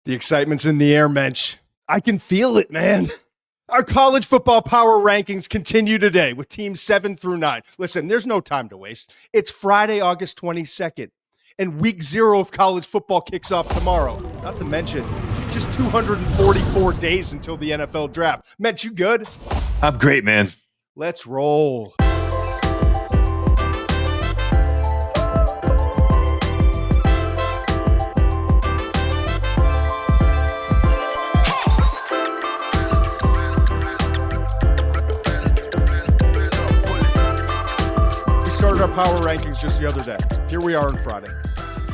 The excitement's in the air, Muench. I can feel it, man. Our college football power rankings continue today with teams 7 through 9. Listen, there's no time to waste. It's Friday, August 22nd, and week 0 of college football kicks off tomorrow. Not to mention, just 244 days until the NFL draft. Muench, you good? I'm great, man. Let's roll. Started our power rankings just the other day. Here we are on Friday.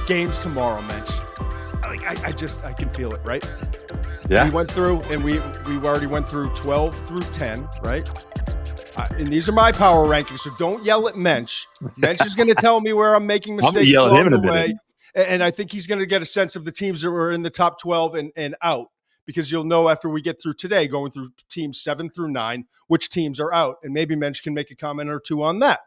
Games tomorrow, Muench. I can feel it, right? Yeah. We went through, and we already went through 12 through 10, right? And these are my power rankings, so don't yell at Muench. Muench is going to tell me where I'm making mistakes. I'm yell at him in a minute. And I think he's going to get a sense of the teams that were in the top 12 and out, because you'll know after we get through today, going through teams 7 through 9, which teams are out. And maybe Muench can make a comment or two on that.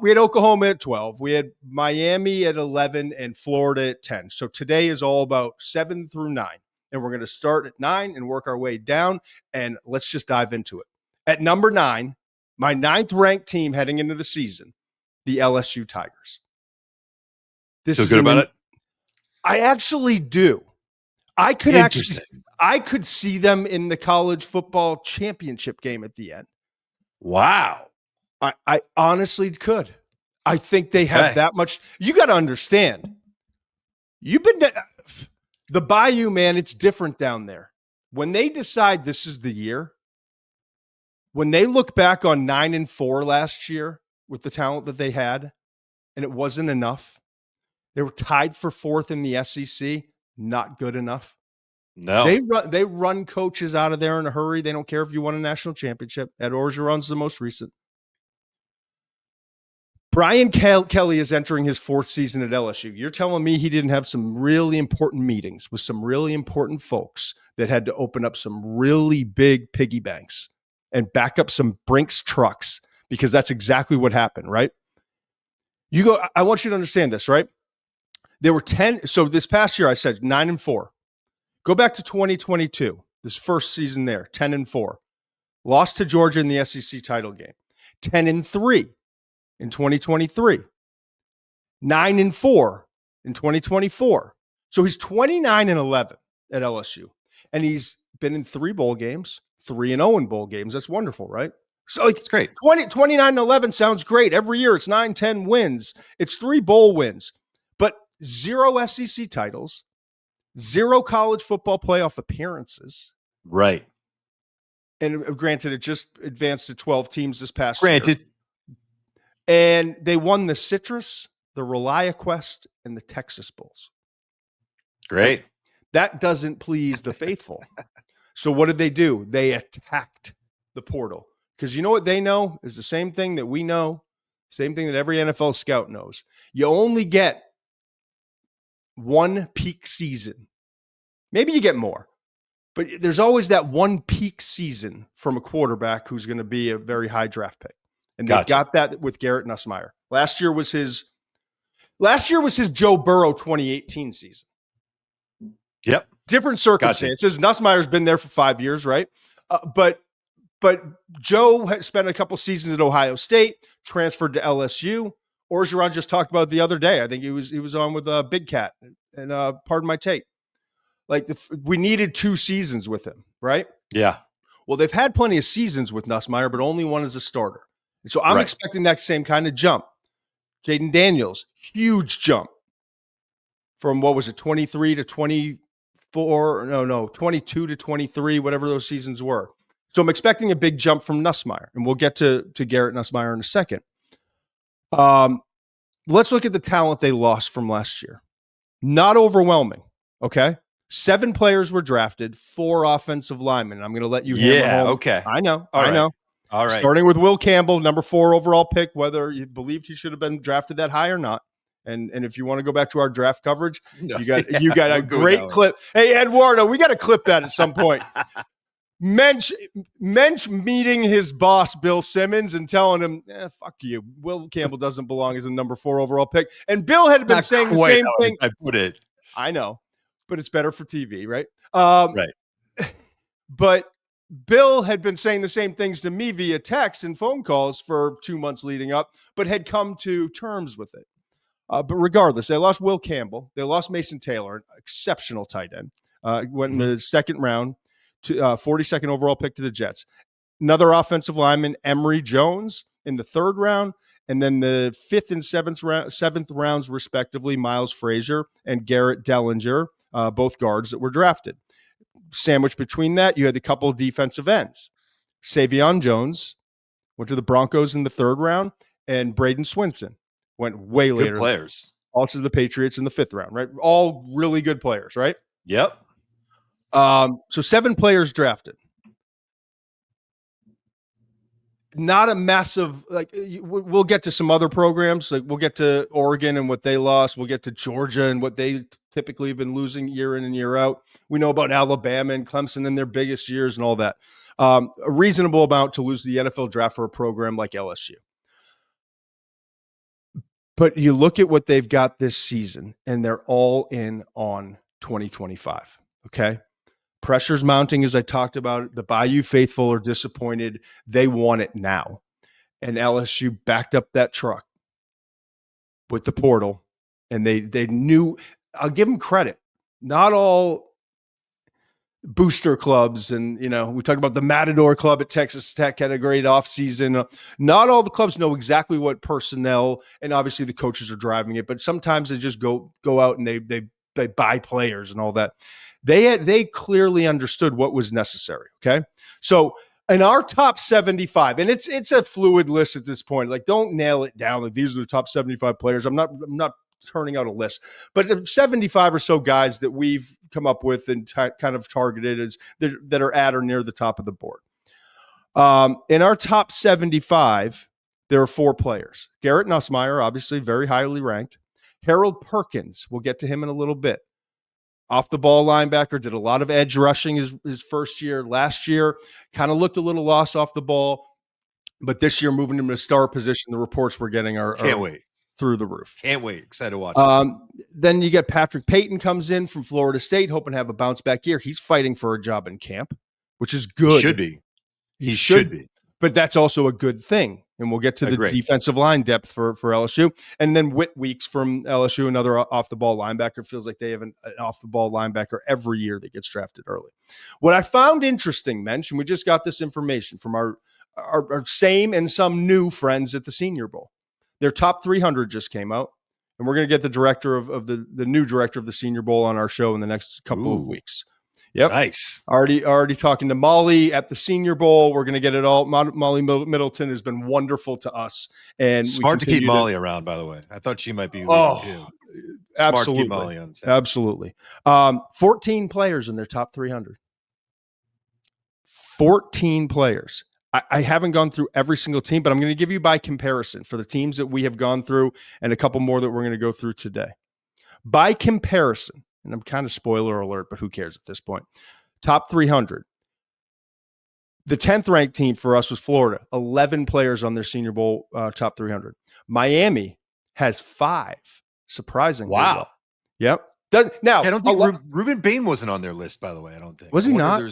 We had Oklahoma at 12. We had Miami at 11 and Florida at 10. So today is all about 7 through 9. And we're going to start at 9 and work our way down. And let's just dive into it. At number 9, my 9th ranked team heading into the season, the LSU Tigers. Feel good about it? I actually do. I could see them in the college football championship game at the end. Wow. I honestly could. I think they have that much. You got to understand. You've been the Bayou, man. It's different down there. When they decide this is the year, when they look back on 9-4 last year with the talent that they had, and it wasn't enough. They were tied for 4th in the SEC. Not good enough. No, they run coaches out of there in a hurry. They don't care if you won a national championship. Ed Orgeron's the most recent. Brian Kelly is entering his 4th season at LSU. You're telling me he didn't have some really important meetings with some really important folks that had to open up some really big piggy banks and back up some Brinks trucks, because that's exactly what happened, right? I want you to understand this, right? There were 10. So this past year, I said 9-4. Go back to 2022, this first season there, 10-4. Lost to Georgia in the SEC title game. 10-3. In 2023, 9-4 in 2024. So he's 29-11 at LSU, and he's been in 3 bowl games, 3-0 in bowl games. That's wonderful, right? So it's great. 29-11 sounds great. Every year it's 9-10 wins. It's 3 bowl wins, but 0 SEC titles, 0 college football playoff appearances. Right. And granted, it just advanced to 12 teams this past year. Granted. And they won the Citrus, the ReliaQuest, and the Texas Bowls. Great. That doesn't please the faithful. So what did they do? They attacked the portal. Because you know what they know is the same thing that we know, same thing that every NFL scout knows. You only get one peak season. Maybe you get more. But there's always that one peak season from a quarterback who's going to be a very high draft pick. And they got that with Garrett Nussmeier. Last year was his Joe Burrow 2018 season. Yep. Different circumstances. Nussmeier's been there for 5 years, right? But Joe had spent a couple seasons at Ohio State, transferred to LSU. Orgeron just talked about it the other day. I think he was on with Big Cat. And pardon my take. We needed 2 seasons with him, right? Yeah. Well, they've had plenty of seasons with Nussmeier, but only one as a starter. So I'm expecting that same kind of jump. Jaden Daniels, huge jump from 23 to 24. No, 22 to 23, whatever those seasons were. So I'm expecting a big jump from Nussmeier, and we'll get to Garrett Nussmeier in a second. Let's look at the talent they lost from last year. Not overwhelming, okay? 7 players were drafted, 4 offensive linemen. I'm going to let you hammer home. Okay. I know. All right. Starting with Will Campbell, number 4 overall pick, whether you believed he should have been drafted that high or not. And if you want to go back to our draft coverage, you got a great clip. Hey, Eduardo, we got to clip that at some point. Muench meeting his boss, Bill Simmons, and telling him, fuck you. Will Campbell doesn't belong as a number 4 overall pick. And Bill had been saying the same thing. I put it. I know. but it's better for TV, right? Right. But Bill had been saying the same things to me via text and phone calls for 2 months leading up, but had come to terms with it. But regardless, they lost Will Campbell. They lost Mason Taylor, an exceptional tight end. Went in the second round, to 42nd overall pick to the Jets. Another offensive lineman, Emory Jones, in the third round. And then the fifth and seventh rounds, respectively, Miles Frazier and Garrett Dellinger, both guards that were drafted. Sandwiched between that, you had a couple of defensive ends. Savion Jones went to the Broncos in the third round, and Braden Swinson went way later. Good players. Also to the Patriots in the fifth round, right? All really good players, right? Yep. So 7 players drafted. Not a massive, like, we'll get to some other programs. Like, we'll get to Oregon and what they lost. We'll get to Georgia and what they typically have been losing year in and year out. We know about Alabama and Clemson in their biggest years and all that. A reasonable amount to lose the NFL draft for a program like LSU. But you look at what they've got this season, and they're all in on 2025. Okay. Pressure's mounting, as I talked about. The Bayou faithful are disappointed. They want it now. And LSU backed up that truck with the portal, and they knew. I'll give them credit. Not all booster clubs, and we talk about the Matador Club at Texas Tech had a great offseason. Not all the clubs know exactly what personnel, and obviously the coaches are driving it, but sometimes they just go out and they buy players and all that. They clearly understood what was necessary. Okay. So in our top 75, and it's a fluid list at this point, like, don't nail it down. Like, these are the top 75 players. I'm not turning out a list, but 75 or so guys that we've come up with and kind of targeted as that are at or near the top of the board. In our top 75, there are 4 players. Garrett Nussmeier, obviously very highly ranked. Harold Perkins, we'll get to him in a little bit. Off the ball linebacker, did a lot of edge rushing his first year. Last year, kind of looked a little lost off the ball, but this year moving him to star position. The reports we're getting are wait. Through the roof. Can't wait. Excited to watch. Then you get Patrick Payton comes in from Florida State, hoping to have a bounce back year. He's fighting for a job in camp, which is good. He should be. He should be. But that's also a good thing. And we'll get to the defensive line depth for LSU. And then Whit Weeks from LSU, another off-the-ball linebacker. Feels like they have an off-the-ball linebacker every year that gets drafted early. What I found interesting, Muench, and we just got this information from our same and some new friends at the Senior Bowl. Their top 300 just came out. And we're going to get the director of the new director of the Senior Bowl on our show in the next couple of weeks. Yep. Nice. Already talking to Molly at the Senior Bowl. We're going to get it all. Molly Middleton has been wonderful to us. And smart to keep Molly around, by the way. I thought she might be leaving too. Absolutely. Smart to keep Molly on. Absolutely. 14 players in their top 300. 14 players. I haven't gone through every single team, but I'm going to give you by comparison for the teams that we have gone through and a couple more that we're going to go through today. By comparison, and I'm kind of spoiler alert, but who cares at this point? Top 300. The 10th ranked team for us was Florida. 11 players on their Senior Bowl top 300. Miami has 5. Surprisingly. Wow. Well. Yep. Now, I don't think Ruben Bain wasn't on their list, by the way. I don't think. Was he not?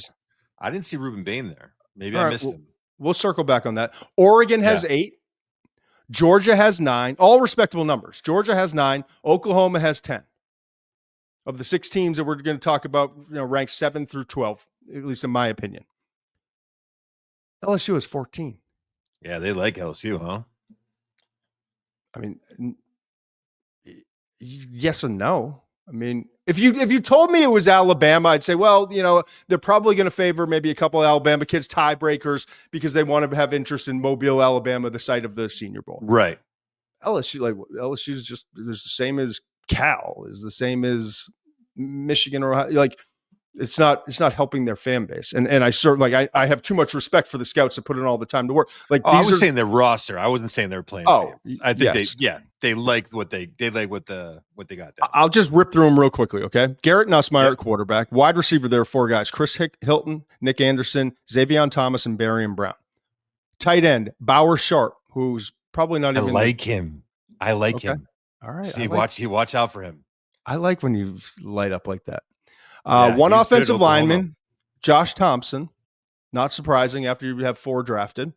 I didn't see Ruben Bain there. Maybe I missed him. We'll circle back on that. Oregon has 8. Georgia has 9. All respectable numbers. Georgia has 9. Oklahoma has 10. Of the 6 teams that we're going to talk about, ranked 7 through 12, at least in my opinion. LSU is 14. Yeah, they like LSU, huh? I mean, yes and no. I mean, if you told me it was Alabama, I'd say, well, they're probably going to favor maybe a couple of Alabama kids, tiebreakers, because they want to have interest in Mobile, Alabama, the site of the Senior Bowl. Right. LSU is just the same as Cal, is the same as Michigan or Ohio. Like, it's not helping their fan base. And I certainly I have too much respect for the scouts that put in all the time to work. Like, I was saying their roster. I wasn't saying they were playing. I think they like what they like what they got down. I'll just rip through them real quickly. Okay. Garrett Nussmeier at quarterback. Wide receiver, there are 4 guys: Chris Hilton, Nick Anderson, Xavier Thomas, and Barian Brown. Tight end, Bauer Sharp, who's probably not even. I like him. All right. See, watch out for him. I like when you light up like that. One offensive lineman, Josh Thompson. Not surprising after you have 4 drafted.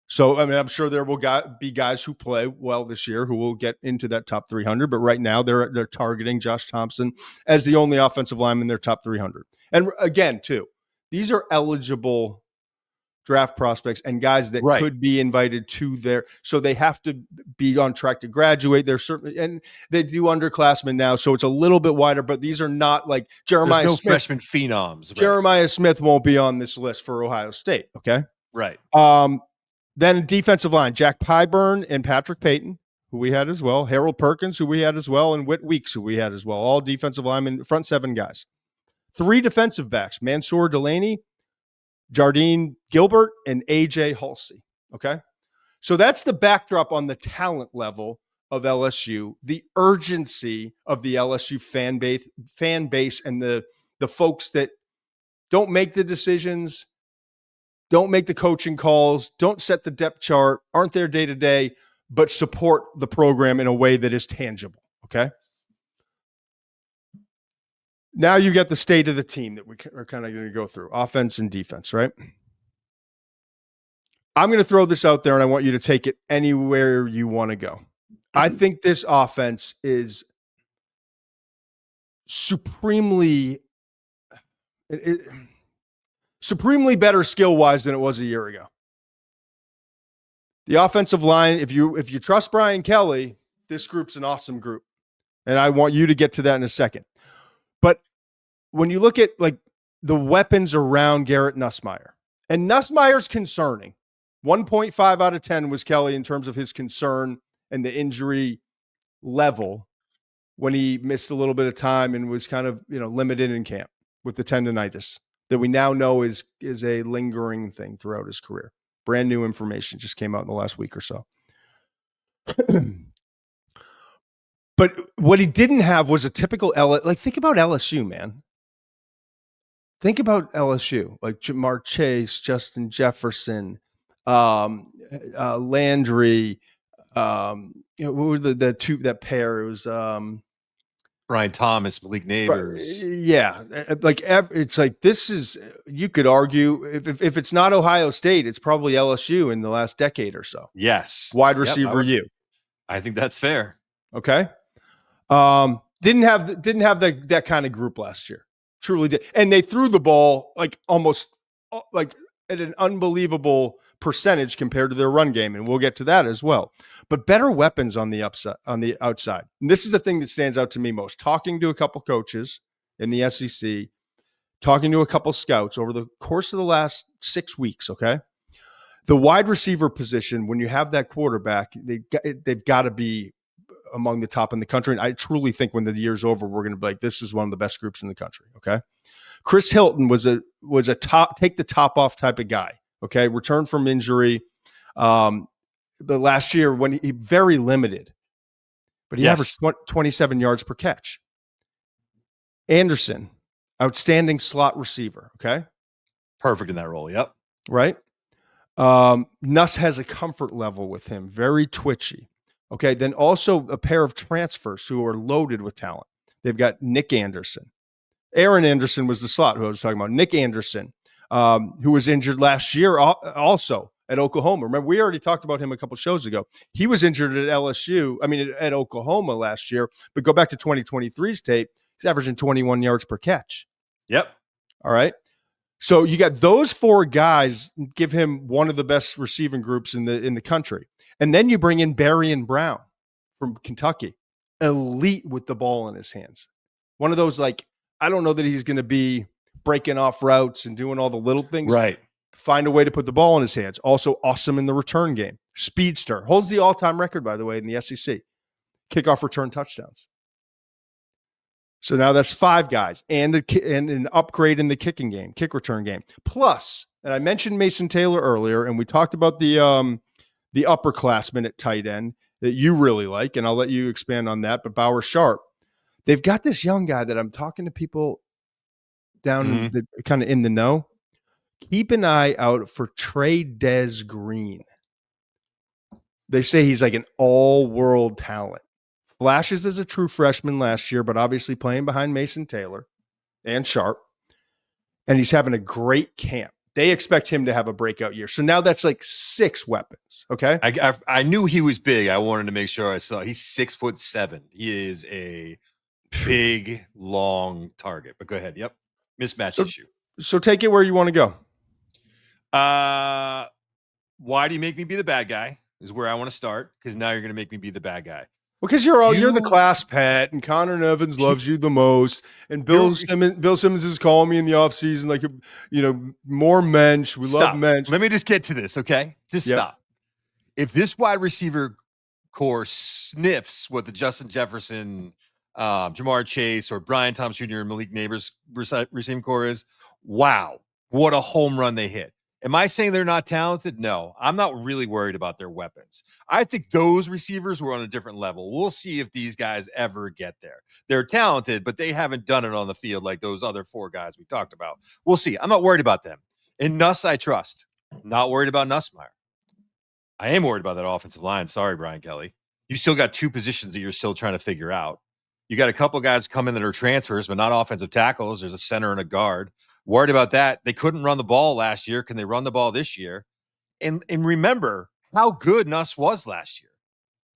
So, I mean, I'm sure there will be guys who play well this year who will get into that top 300. But right now, they're targeting Josh Thompson as the only offensive lineman in their top 300. And again, too, these are eligible draft prospects and guys that could be invited to their. So they have to be on track to graduate. They're certainly, and they do underclassmen now, so it's a little bit wider. But these are not like Jeremiah. There's no Smith. Freshman phenoms. Right? Jeremiah Smith won't be on this list for Ohio State. Okay, right. Then defensive line: Jack Pyburn and Patrick Payton, who we had as well. Harold Perkins, who we had as well, and Whit Weeks, who we had as well. All defensive linemen, front 7 guys. 3 defensive backs: Mansour Delaney, Jardine Gilbert, and AJ Halsey. Okay. So that's the backdrop on the talent level of LSU, the urgency of the LSU fan base and the folks that don't make the decisions, don't make the coaching calls, don't set the depth chart, aren't there day to day, but support the program in a way that is tangible. Okay. Now you get the state of the team that we are kind of going to go through, offense and defense, right? I'm going to throw this out there, and I want you to take it anywhere you want to go. I think this offense is supremely better skill-wise than it was a year ago. The offensive line, if you trust Brian Kelly, this group's an awesome group, and I want you to get to that in a second. But when you look at like the weapons around Garrett Nussmeier, and Nussmeier's concerning. 1.5 out of 10 was Kelly in terms of his concern and the injury level when he missed a little bit of time and was kind of, limited in camp with the tendonitis that we now know is a lingering thing throughout his career. Brand new information just came out in the last week or so. But what he didn't have was a typical think about LSU, man. Think about LSU, like Jamar Chase, Justin Jefferson, Landry. Who were the two, that pair? It was Brian Thomas, Malik Neighbors. Yeah, it's like this is. You could argue if it's not Ohio State, it's probably LSU in the last decade or so. Yes, wide receiver. I think that's fair. Okay. Didn't have that kind of group last year. Truly did. And they threw the ball like almost like at an unbelievable percentage compared to their run game. And we'll get to that as well. But better weapons on the outside. And this is the thing that stands out to me most. Talking to a couple coaches in the SEC, talking to a couple scouts over the course of the last 6 weeks, okay? The wide receiver position, when you have that quarterback, they've got to be among the top in the country. And I truly think when the year's over, we're going to be like, this is one of the best groups in the country. Okay. Chris Hilton was a top, take the top off type of guy. Okay. Returned from injury. The last year when he very limited, but he averaged 27 yards per catch. Anderson, outstanding slot receiver. Okay. Perfect in that role. Yep. Right. Nuss has a comfort level with him. Very twitchy. Okay, then also a pair of transfers who are loaded with talent. They've got Nick Anderson. Aaron Anderson was the slot who I was talking about. Nick Anderson, who was injured last year also at Oklahoma. Remember, we already talked about him a couple shows ago. He was injured at LSU, at Oklahoma last year. But go back to 2023's tape, he's averaging 21 yards per catch. Yep. All right. So you got those 4 guys give him one of the best receiving groups in the country. And then you bring in Barrion Brown from Kentucky, elite with the ball in his hands. One of those, like, I don't know that he's going to be breaking off routes and doing all the little things. Right. Find a way to put the ball in his hands. Also awesome in the return game. Speedster. Holds the all-time record, by the way, in the SEC. Kickoff return touchdowns. So now that's 5 guys and an upgrade in the kicking game, kick return game. Plus, and I mentioned Mason Taylor earlier, and we talked about the upperclassmen at tight end that you really like, and I'll let you expand on that. But Bauer Sharp, they've got this young guy that I'm talking to people down kind of in the know. Keep an eye out for Trey Green. They say he's like an all-world talent. Flashes as a true freshman last year, but obviously playing behind Mason Taylor. and sharp, and he's having a great camp. They expect him to have a breakout year. So now that's like 6 weapons. Okay. I knew he was big. I wanted to make sure I saw he's 6'7". He is a big, long target. But go ahead. Yep. Mismatch issue. So take it where you want to go. Why do you make me be the bad guy? Is where I want to start, because now you're going to make me be the bad guy. Well, because you're the class pet, and Conor Nevins loves you the most, and Bill Simmons is calling me in the offseason like, more Muench. We love Muench. Let me just get to this, okay? Just stop. If this wide receiver core sniffs what the Justin Jefferson, Jamar Chase, or Brian Thomas Jr. and Malik Neighbors receiving core is, wow, what a home run they hit. Am I saying they're not talented? No, I'm not really worried about their weapons. I think those receivers were on a different level. We'll see if these guys ever get there. They're talented, but they haven't done it on the field like those other 4 guys we talked about. We'll see. I'm not worried about them. In Nuss, I trust. Not worried about Nussmeier. I am worried about that offensive line. Sorry, Brian Kelly. You still got 2 positions that you're still trying to figure out. You got a couple guys come in that are transfers, but not offensive tackles. There's a center and a guard. Worried about that. They couldn't run the ball last year. Can they run the ball this year? And remember how good Nuss was last year.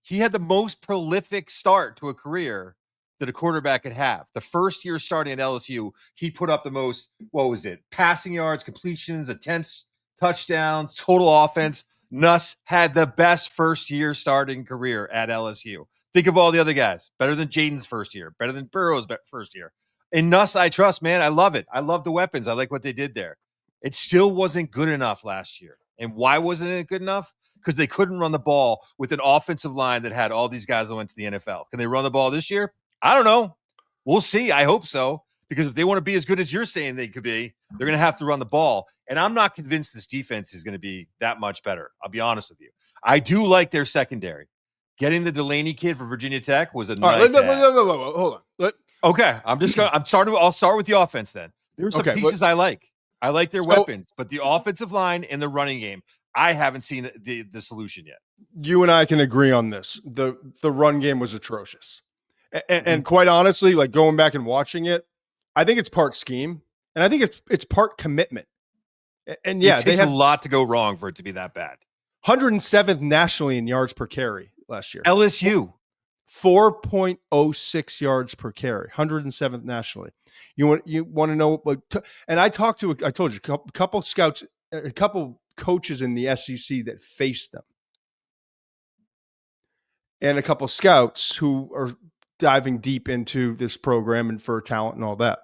He had the most prolific start to a career that a quarterback could have. The first year starting at LSU, he put up the most, passing yards, completions, attempts, touchdowns, total offense. Nuss had the best first year starting career at LSU. Think of all the other guys. Better than Jaden's first year. Better than Burrow's first year. In Nuss, I trust, man. I love it. I love the weapons. I like what they did there. It still wasn't good enough last year. And why wasn't it good enough? Because they couldn't run the ball with an offensive line that had all these guys that went to the NFL. Can they run the ball this year? I don't know. We'll see. I hope so. Because if they want to be as good as you're saying they could be, they're going to have to run the ball. And I'm not convinced this defense is going to be that much better. I'll be honest with you. I do like their secondary. Getting the Delaney kid from Virginia Tech was a nice add. Hold on. Okay, I'll start with the offense then. There's some pieces I like. I like their weapons, but the offensive line and the running game, I haven't seen the solution yet. You and I can agree on this. The run game was atrocious. And quite honestly, like going back and watching it, I think it's part scheme, and I think it's part commitment. And it takes a lot to go wrong for it to be that bad. 107th nationally in yards per carry last year. LSU. 4.06 yards per carry, 107th nationally. You want to know? And I told you a couple scouts, a couple coaches in the SEC that faced them, and a couple scouts who are diving deep into this program and for talent and all that.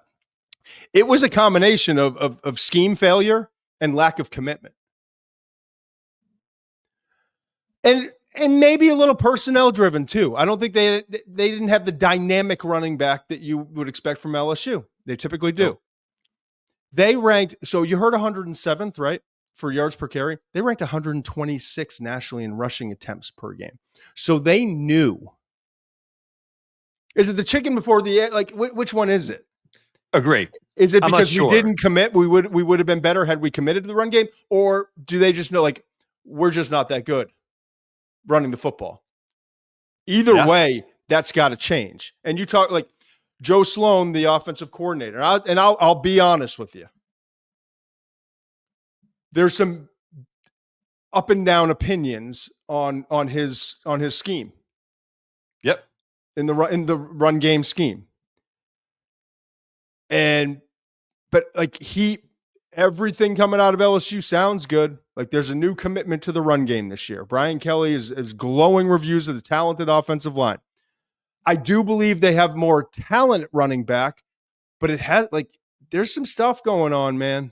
It was a combination of scheme failure and lack of commitment, and maybe a little personnel driven too. I don't think they didn't have the dynamic running back that you would expect from LSU. They typically do. No. They ranked, so you heard 107th, right? For yards per carry. They ranked 126 nationally in rushing attempts per game. So they knew. Is it the chicken before the egg? Like, which one is it? Agree. Is it because we didn't commit? We would have been better had we committed to the run game? Or do they just know, like, we're just not that good running the football? Either way, that's got to change. And you talk like Joe Sloan, the offensive coordinator, and I'll be honest with you. There's some up and down opinions on his scheme. Yep. In the run game scheme. But like everything coming out of LSU sounds good. Like there's a new commitment to the run game this year. Brian Kelly is glowing reviews of the talented offensive line. I do believe they have more talent running back, but it has there's some stuff going on, man.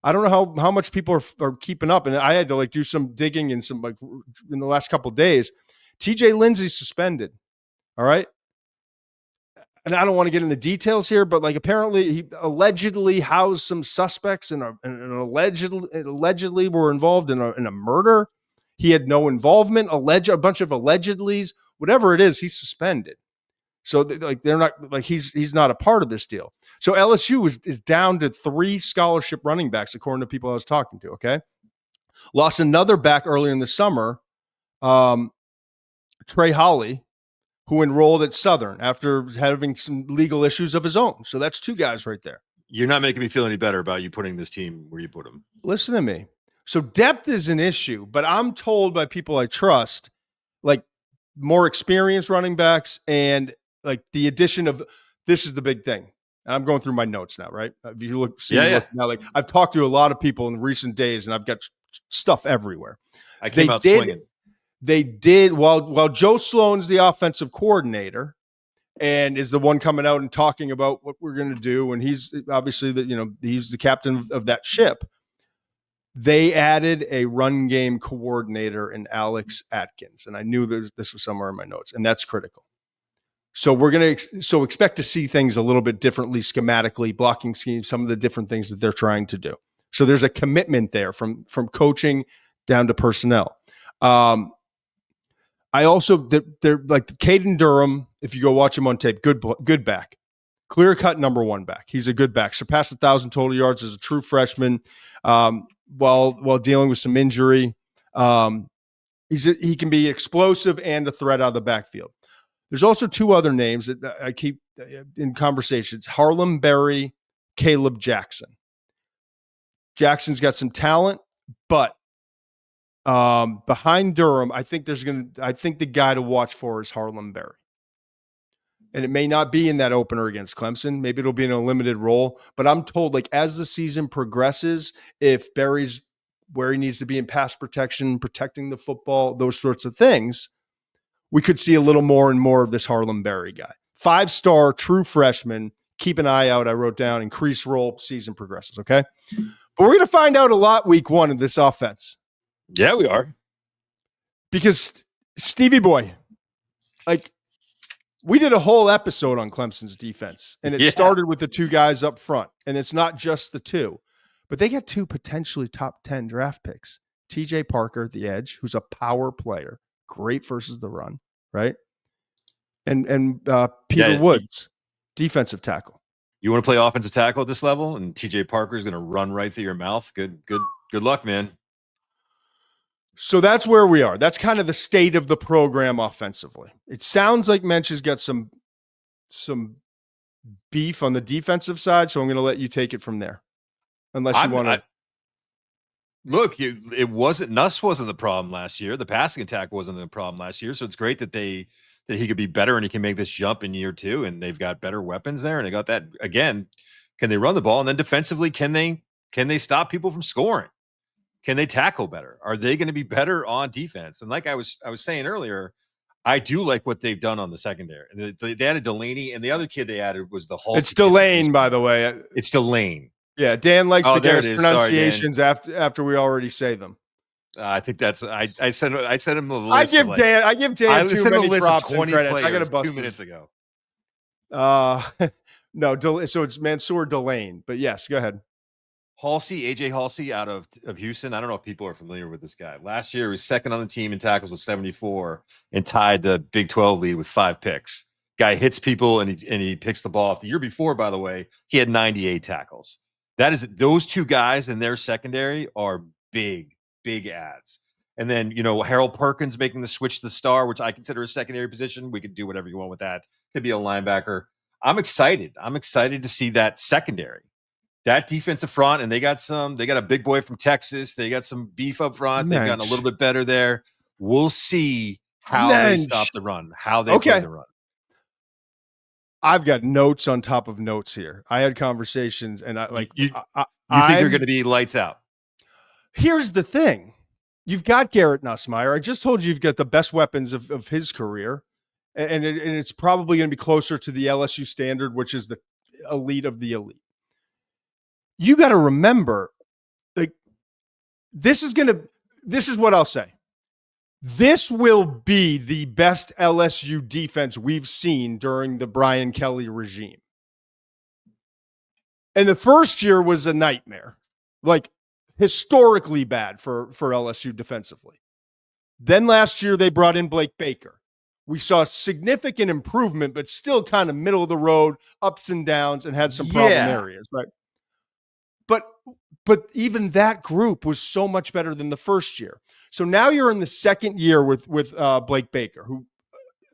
I don't know how much people are keeping up. And I had to do some digging and some in the last couple of days. TJ Lindsey's suspended. All right. And I don't want to get into details here, but apparently he allegedly housed some suspects and allegedly were involved in a murder. He had no involvement, a bunch of allegedlys, whatever it is, he's suspended. So they're not he's not a part of this deal. So LSU is down to 3 scholarship running backs, according to people I was talking to. Okay. Lost another back earlier in the summer. Trey Holly, who enrolled at Southern after having some legal issues of his own. So that's 2 guys right there. You're not making me feel any better about you putting this team where you put them. Listen to me. So depth is an issue, but I'm told by people I trust, like more experienced running backs and like the addition of this is the big thing. And I'm going through my notes now, right? If you look, now, like I've talked to a lot of people in recent days, and I've got stuff everywhere. I came out swinging. They did while Joe Sloan's the offensive coordinator and is the one coming out and talking about what we're going to do, and he's obviously he's the captain of that ship. They added a run game coordinator in Alex Atkins, and I knew that this was somewhere in my notes, and that's critical. So we're going to expect to see things a little bit differently schematically, blocking schemes, some of the different things that they're trying to do. So there's a commitment there from coaching down to personnel. I also they're like Caden Durham. If you go watch him on tape, good back, clear cut number 1 back. He's a good back. Surpassed 1,000 total yards as a true freshman. While dealing with some injury, he can be explosive and a threat out of the backfield. There's also 2 other names that I keep in conversations: Harlem Berry, Caleb Jackson. Jackson's got some talent, but behind Durham, I think the guy to watch for is Harlem Berry. And it may not be in that opener against Clemson. Maybe it'll be in a limited role. But I'm told, like, as the season progresses, if Berry's where he needs to be in pass protection, protecting the football, those sorts of things, we could see a little more and more of this Harlem Berry guy. 5-star, true freshman. Keep an eye out. I wrote down increased role, season progresses, okay? But we're going to find out a lot week 1 of this offense. Yeah, we are. Because Stevie boy, like, we did a whole episode on Clemson's defense, and it started with the 2 guys up front, and it's not just the 2, but they got 2 potentially top 10 draft picks. TJ Parker, the edge, who's a power player, great versus the run, right? And Peter Woods, defensive tackle. You want to play offensive tackle at this level, and TJ Parker is going to run right through your mouth. Good luck, man. So that's where we are. That's kind of the state of the program offensively. It sounds like Muench has got some beef on the defensive side, so I'm going to let you take it from there. Unless you want to. Look, Nuss wasn't the problem last year. The passing attack wasn't a problem last year, so it's great that he could be better and he can make this jump in year 2, and they've got better weapons there, and they got that again. Can they run the ball, and then defensively, can they stop people from scoring? Can they tackle better? Are they going to be better on defense? And like I was saying earlier, I do like what they've done on the secondary. They added Delaney, and the other kid they added was the Hulk. It's Delane, by the way. It's Delane. Yeah, Dan likes to get his pronunciations after we already say them. I think that's I sent him the I list. give Dan too many props and credits. I got to bust 2 minutes ago. No, so it's Mansour Delane, but yes, go ahead. AJ Halsey out of Houston. I don't know if people are familiar with this guy. Last year, he was second on the team in tackles with 74 and tied the Big 12 lead with 5 picks. Guy hits people and he picks the ball off. The year before, by the way, he had 98 tackles. Those 2 guys in their secondary are big ads. And then, Harold Perkins making the switch to the star, which I consider a secondary position. We could do whatever you want with that. Could be a linebacker. I'm excited. I'm excited to see that secondary. That defensive front, and they got a big boy from Texas. They got some beef up front. They've gotten a little bit better there. We'll see how they stop the run, how they play the run. I've got notes on top of notes here. I had conversations, and you think you're going to be lights out. Here's the thing. You've got Garrett Nussmeier. I just told you you've got the best weapons of his career, and it's probably going to be closer to the LSU standard, which is the elite of the elite. You got to remember, like, this is what I'll say. This will be the best LSU defense we've seen during the Brian Kelly regime. And the first year was a nightmare, like historically bad for LSU defensively. Then last year they brought in Blake Baker. We saw significant improvement, but still kind of middle of the road, ups and downs, and had some problem areas, right? But even that group was so much better than the first year. So now you're in the second year with Blake Baker, who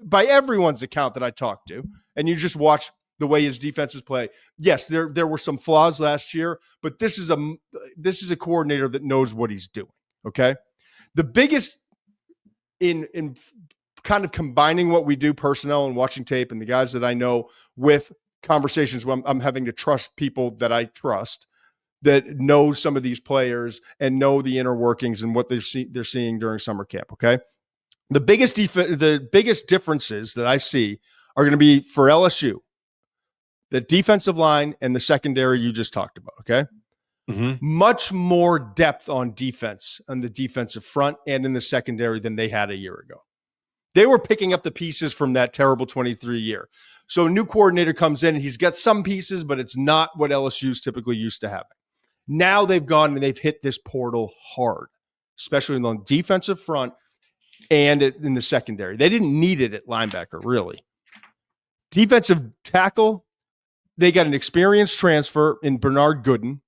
by everyone's account that I talked to, and you just watch the way his defenses play. Yes, there were some flaws last year, but this is a coordinator that knows what he's doing. Okay, the biggest in kind of combining what we do, personnel and watching tape, and the guys that I know with conversations when I'm having to trust people that I trust that know some of these players and know the inner workings and what they're seeing during summer camp. Okay, the biggest differences that I see are going to be for LSU, the defensive line and the secondary you just talked about. Okay. Mm-hmm. Much more depth on defense on the defensive front and in the secondary than they had a year ago. They were picking up the pieces from that terrible 23 year. So a new coordinator comes in and he's got some pieces, but it's not what LSU's typically used to having. Now they've gone and they've hit this portal hard, especially on the defensive front and in the secondary. They didn't need it at linebacker, really. Defensive tackle, they got an experienced transfer in Bernard Gooden.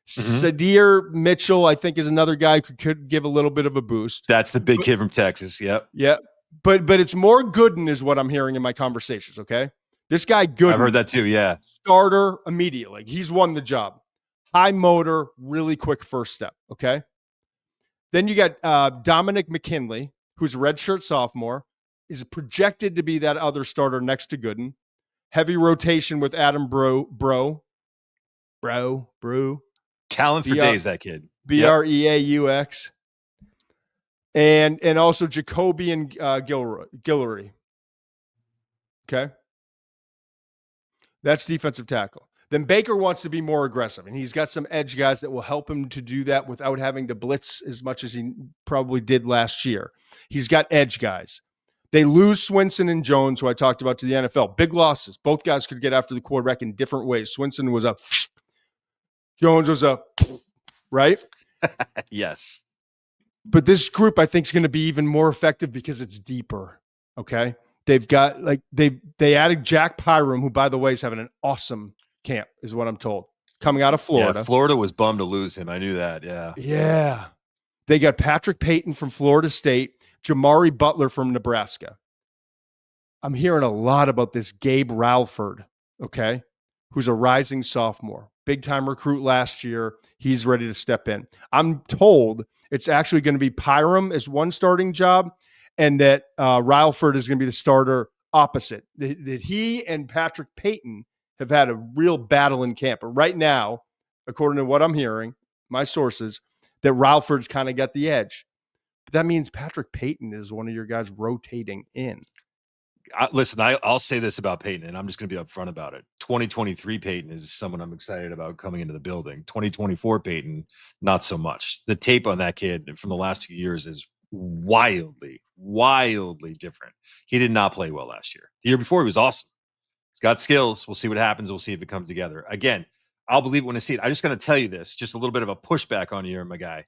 Sadir Mitchell, I think, is another guy who could give a little bit of a boost. That's the big kid from Texas. Yep. Yeah. But it's more Gooden is what I'm hearing in my conversations, okay? This guy, Gooden. I've heard that too, yeah. Starter immediately. He's won the job. High motor, really quick first step, okay? Then you got Dominic McKinley, who's a redshirt sophomore, is projected to be that other starter next to Gooden. Heavy rotation with Adam Brew. Talent for days, that kid. Breaux. And also Jacoby and Guillory. Okay. That's defensive tackle. Then Baker wants to be more aggressive, and he's got some edge guys that will help him to do that without having to blitz as much as he probably did last year. He's got edge guys. They lose Swinson and Jones, who I talked about, to the NFL. Big losses. Both guys could get after the quarterback in different ways. Swinson was a Jones was a right? Yes. But this group, I think, is going to be even more effective because it's deeper. Okay. They've got they added Jack Pyram, who, by the way, is having an awesome camp, is what I'm told. Coming out of Florida. Yeah, Florida was bummed to lose him. I knew that. Yeah. Yeah. They got Patrick Payton from Florida State, Jamari Butler from Nebraska. I'm hearing a lot about this Gabe Ralford, okay, who's a rising sophomore. Big-time recruit last year. He's ready to step in. I'm told it's actually going to be Pyram as one starting job and that Ralford is going to be the starter opposite. That he and Patrick Payton have had a real battle in camp. But right now, according to what I'm hearing, my sources, that Ralford's kind of got the edge. But that means Patrick Payton is one of your guys rotating in. Listen, I'll say this about Payton, and I'm just going to be upfront about it. 2023 Payton is someone I'm excited about coming into the building. 2024 Payton, not so much. The tape on that kid from the last 2 years is wildly, wildly different. He did not play well last year. The year before, he was awesome. He's got skills. We'll see what happens. We'll see if it comes together. Again, I'll believe it when I see it. I'm just going to tell you this, just a little bit of a pushback on you, my guy.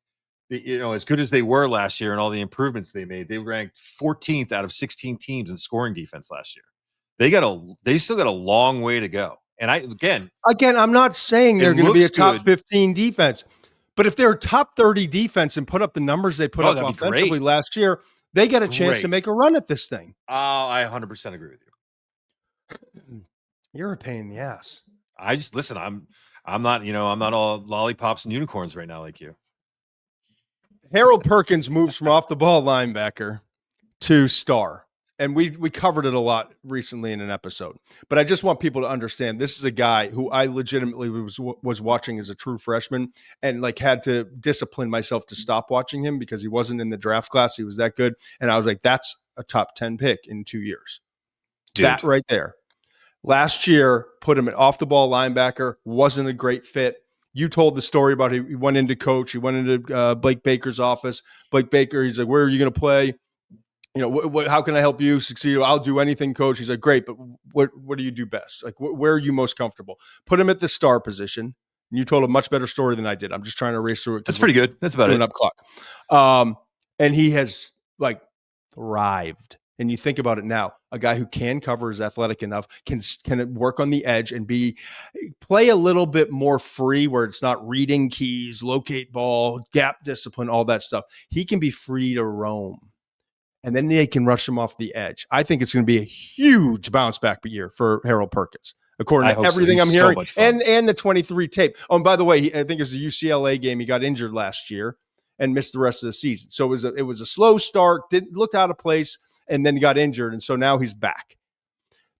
As good as they were last year and all the improvements they made, they ranked 14th out of 16 teams in scoring defense last year. They still got a long way to go. And again, I'm not saying they're going to be a top 15 defense, but if they're a top 30 defense and put up the numbers they put up offensively last year, they got a chance to make a run at this thing. I 100% agree with you. You're a pain in the ass. I just listen. I'm not all lollipops and unicorns right now like you. Harold Perkins moves from off the ball linebacker to star. And we covered it a lot recently in an episode. But I just want people to understand this is a guy who I legitimately was watching as a true freshman and had to discipline myself to stop watching him because he wasn't in the draft class. He was that good. And I was like, that's a top 10 pick in 2 years. Dude. That right there. Last year, put him at off the ball linebacker, wasn't a great fit. You told the story about he went into coach. He went into Blake Baker's office. Blake Baker, he's like, where are you going to play? How can I help you succeed? I'll do anything, coach. He's like, great, but what do you do best? Where are you most comfortable? Put him at the star position. And you told a much better story than I did. I'm just trying to race through it. That's pretty good. That's about it. Up clock. And he has thrived. And you think about it now, a guy who can cover, is athletic enough, can work on the edge and play a little bit more free where it's not reading keys, locate ball, gap discipline, all that stuff. He can be free to roam. and then they can rush him off the edge. I think it's going to be a huge bounce back year for Harold Perkins, according to everything I'm hearing, and the 23 tape. Oh, and by the way, I think it was a UCLA game. He got injured last year and missed the rest of the season. So it was a slow start, looked out of place, and then got injured, and so now he's back.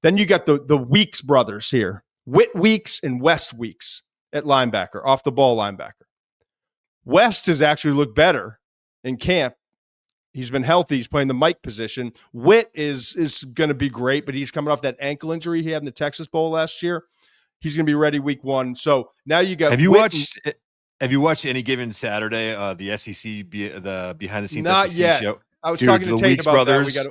Then you got the Weeks brothers here, Whit Weeks and West Weeks at linebacker, off the ball linebacker. West has actually looked better in camp. He's been healthy. He's playing the Mike position. Whit is going to be great, but he's coming off that ankle injury he had in the Texas Bowl last year. He's going to be ready week 1. So now you got. Have you watched any given Saturday the SEC the behind the scenes Not SEC yet. show? I was talking to Tate about brothers, that.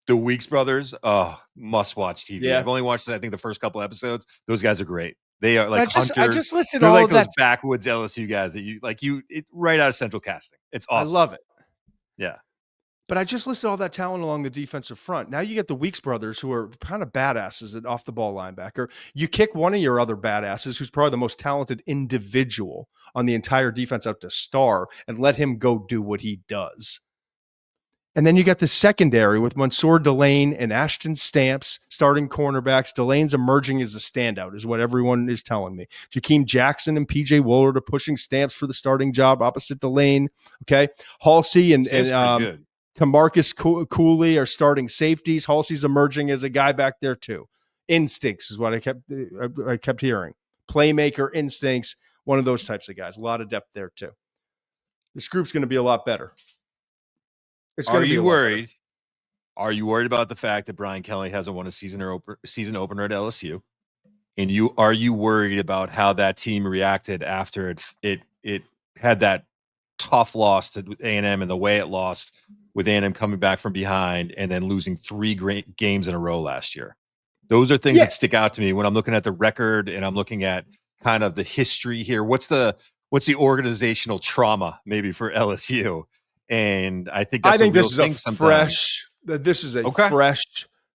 The Weeks brothers. Oh, must watch TV. Yeah. I've only watched I think the first couple episodes. Those guys are great. They are like I just listed They're all like of those that. backwoods LSU guys that right out of Central Casting. It's awesome. I love it. Yeah. But I just listed all that talent along the defensive front. Now you get the Weeks brothers, who are kind of badasses at off the ball linebacker. You kick one of your other badasses, who's probably the most talented individual on the entire defense, out to star, and let him go do what he does. And then you got the secondary with Mansour Delane and Ashton Stamps starting cornerbacks. Delane's emerging as the standout, is what everyone is telling me. Jakeem Jackson and PJ Woolard are pushing Stamps for the starting job opposite Delane. Okay. Halsey and Tamarcus Cooley are starting safeties. Halsey's emerging as a guy back there too. Instincts is what I kept hearing. Playmaker, instincts, one of those types of guys. A lot of depth there too. This group's going to be a lot better. Are you worried? Are you worried about the fact that Brian Kelly hasn't won a season opener at LSU? And are you worried about how that team reacted after it had that tough loss to A&M and the way it lost, with A&M coming back from behind and then losing 3 great games in a row last year? Those are things that stick out to me when I'm looking at the record and I'm looking at kind of the history here. What's the organizational trauma maybe for LSU? And I think this is a fresh. This is a fresh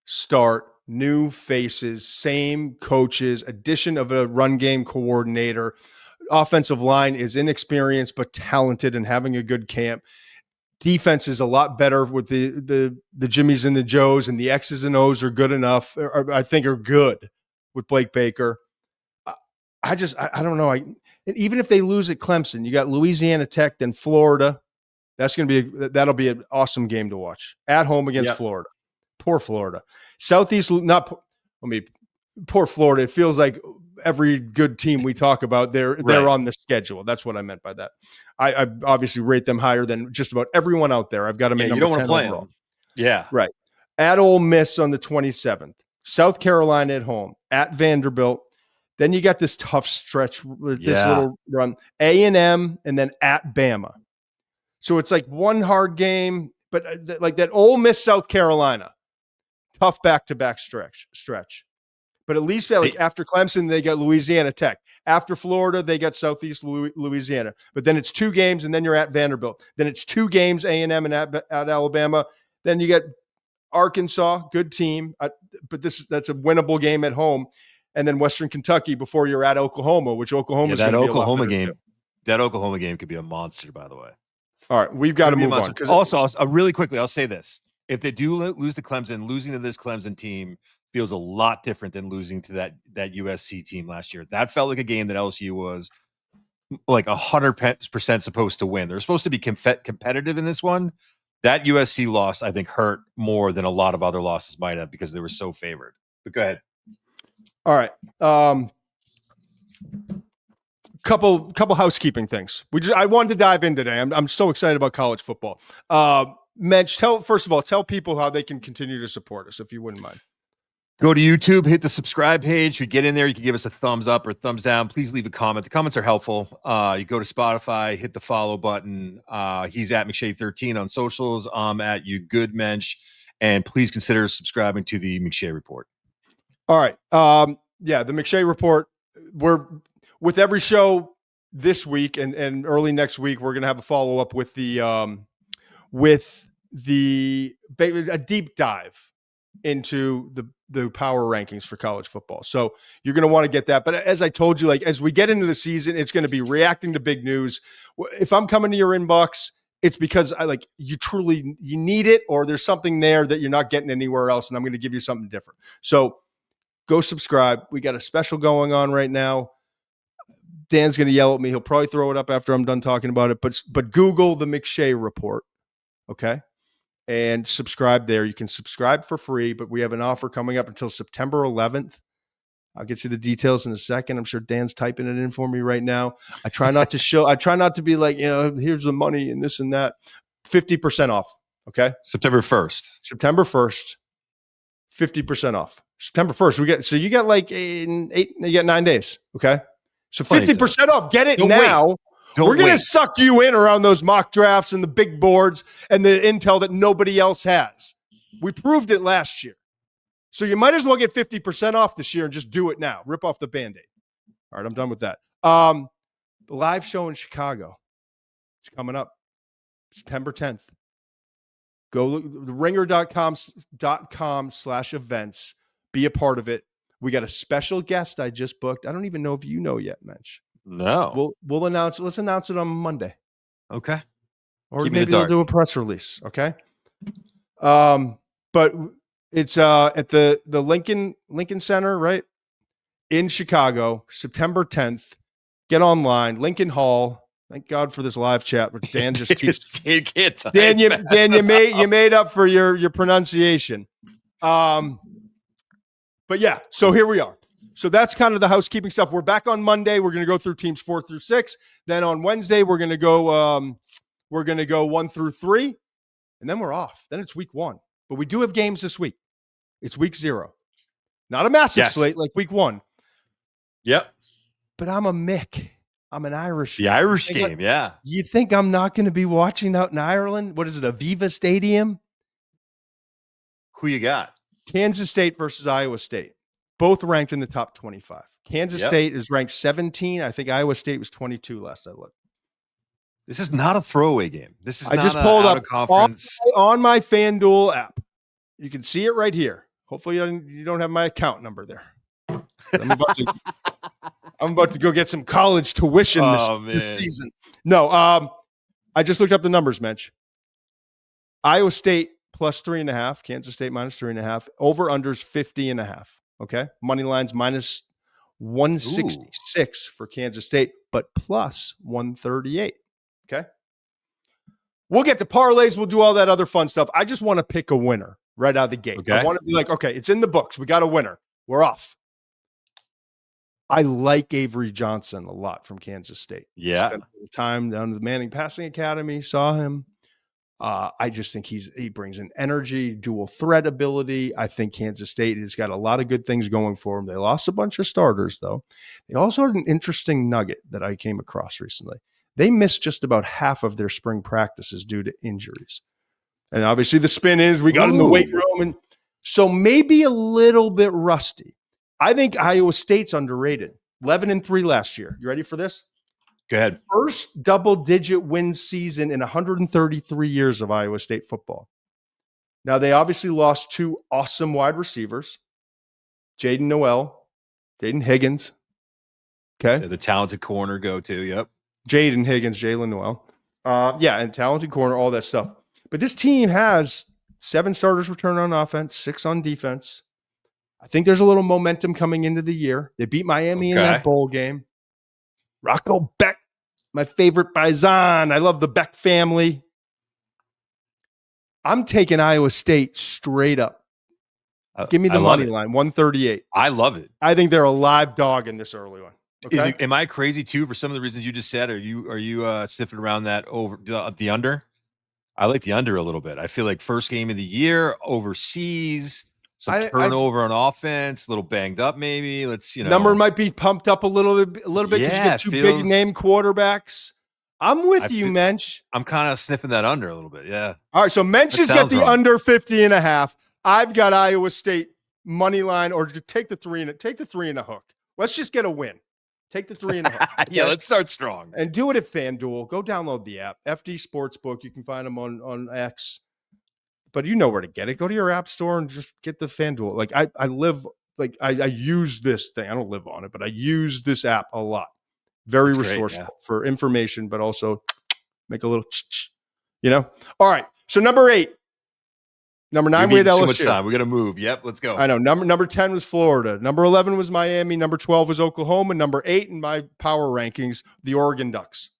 start. New faces, same coaches, addition of a run game coordinator. Offensive line is inexperienced but talented and having a good camp. Defense is a lot better with the Jimmies and the Joes, and the X's and O's are good enough. I think are good with Blake Baker. I don't know. And even if they lose at Clemson, you got Louisiana Tech, then Florida. That'll be an awesome game to watch at home against Florida. Poor Florida. Poor Florida. It feels like every good team we talk about, they're on the schedule. That's what I meant by that. I obviously rate them higher than just about everyone out there. I've got to make you don't want to play them. Yeah. Right. At Ole Miss on the 27th, South Carolina at home, at Vanderbilt. Then you got this tough stretch with this little run, A&M, and then at Bama. So it's like one hard game, but like that Ole Miss, South Carolina, tough back-to-back stretch. But at least after Clemson, they got Louisiana Tech. After Florida, they got Southeast Louisiana. But then it's 2 games, and then you're at Vanderbilt. Then it's 2 games, A&M and at Alabama. Then you get Arkansas, good team, but that's a winnable game at home. And then Western Kentucky before you're at Oklahoma, which Oklahoma's going to be a lot better too. That Oklahoma game could be a monster, by the way. All right, we've got to move on. Also, really quickly, I'll say this. If they do lose to Clemson, losing to this Clemson team feels a lot different than losing to that USC team last year. That felt like a game that LSU was like 100% supposed to win. They're supposed to be competitive in this one. That USC loss, I think, hurt more than a lot of other losses might have because they were so favored. But go ahead. All right. Couple housekeeping things. I wanted to dive in today. I'm so excited about college football. Muench, first of all, tell people how they can continue to support us, if you wouldn't mind. Go to YouTube, hit the subscribe page. You get in there, you can give us a thumbs up or thumbs down. Please leave a comment. The comments are helpful. You go to Spotify, hit the follow button. He's at McShay13 on socials. I'm at You Good Mensch. And please consider subscribing to the McShay Report. All right. The McShay Report. We're with every show this week and early next week, we're going to have a follow-up with a deep dive into the power rankings for college football. So you're going to want to get that. But as I told you, like as we get into the season, it's going to be reacting to big news. If I'm coming to your inbox, it's because you need it, or there's something there that you're not getting anywhere else. And I'm going to give you something different. So go subscribe. We got a special going on right now. Dan's going to yell at me. He'll probably throw it up after I'm done talking about it, but Google the McShay Report. Okay. And subscribe there. You can subscribe for free, but we have an offer coming up until September 11th. I'll get you the details in a second. I'm sure Dan's typing it in for me right now. I try not to be like, here's the money and this and that. 50% off. Okay. September 1st. September 1st, 50% off. September 1st. You got 9 days. Okay. So 50% off. Get it now. We're going to suck you in around those mock drafts and the big boards and the intel that nobody else has. We proved it last year. So you might as well get 50% off this year and just do it now. Rip off the Band-Aid. All right, I'm done with that. The live show in Chicago. It's coming up September 10th. Go look ringer.com/events. Be a part of it. We got a special guest I just booked. I don't even know if you know yet, Muench. No. We'll announce it. Let's announce it on Monday. Okay. Or maybe they'll do a press release. Okay. But it's at the Lincoln Center, right? In Chicago, September 10th. Get online, Lincoln Hall. Thank God for this live chat, but Dan just keeps Dan, you made up for your pronunciation. But yeah, so here we are. So that's kind of the housekeeping stuff. We're back on Monday. We're going to go through teams 4 through 6. Then on Wednesday, we're going to go 1 through 3, and then we're off. Then it's week 1. But we do have games this week. It's week 0. Not a massive slate like week 1. Yep. But I'm a Mick. I'm an Irish. The Irish game, yeah. You think I'm not going to be watching out in Ireland? What is it, Aviva Stadium? Who you got? Kansas State versus Iowa State. Both ranked in the top 25. Kansas State is ranked 17. I think Iowa State was 22 last I looked. This is not a throwaway game. This is I just pulled up on my FanDuel app. You can see it right here. Hopefully you don't have my account number there. I'm about to go get some college tuition this season. No, I just looked up the numbers, Muench. Iowa State plus 3.5, Kansas State minus 3.5. Over unders 50.5. Okay. Money lines minus 166 for Kansas State, but plus 138. Okay. We'll get to parlays. We'll do all that other fun stuff. I just want to pick a winner right out of the gate. Okay. I want to be like, okay, it's in the books. We got a winner. We're off. I like Avery Johnson a lot from Kansas State. Yeah. Spent time down to the Manning Passing Academy, saw him. I just think he brings an energy, dual threat ability. I think Kansas State has got a lot of good things going for them. They lost a bunch of starters, though. They also had an interesting nugget that I came across recently. They missed just about half of their spring practices due to injuries. And obviously the spin is we got in the weight room, and so maybe a little bit rusty. I think Iowa State's underrated. 11-3 last year. You ready for this? Go ahead. First double-digit win season in 133 years of Iowa State football. Now, they obviously lost 2 awesome wide receivers, Jaden Noel, Jaden Higgins. Okay. The talented corner go-to, yep. Jaden Higgins, Jalen Noel. And talented corner, all that stuff. But this team has 7 starters return on offense, 6 on defense. I think there's a little momentum coming into the year. They beat Miami in that bowl game. Rocco Beck, my favorite Paisan. I love the Beck family. I'm taking Iowa State straight up. Give me the money line, 138. I love it. I think they're a live dog in this early one. Okay? Am I crazy too for some of the reasons you just said? Are you sniffing around that over the under? I like the under a little bit. I feel like first game of the year, overseas. Some turnover on offense, a little banged up maybe. Number might be pumped up a little bit because you get 2 big name quarterbacks. I'm with you, Muench. I'm kind of sniffing that under a little bit. Yeah. All right. So Muench has got the under 50.5. I've got Iowa State money line, or take the 3 and a hook. Let's just get a win. Take the 3 and a hook. Okay? Yeah. Let's start strong and do it at FanDuel. Go download the app, FD Sportsbook. You can find them on X. But you know where to get it. Go to your app store and just get the FanDuel. Like I use this thing. I don't live on it, but I use this app a lot. Very resourceful for information, but also make a little You know? All right. So number 8. Number 9, we had LSU. Too much time. We're going to move. Yep, let's go. I know. Number 10 was Florida. Number 11 was Miami. Number 12 was Oklahoma. Number 8 in my power rankings, the Oregon Ducks.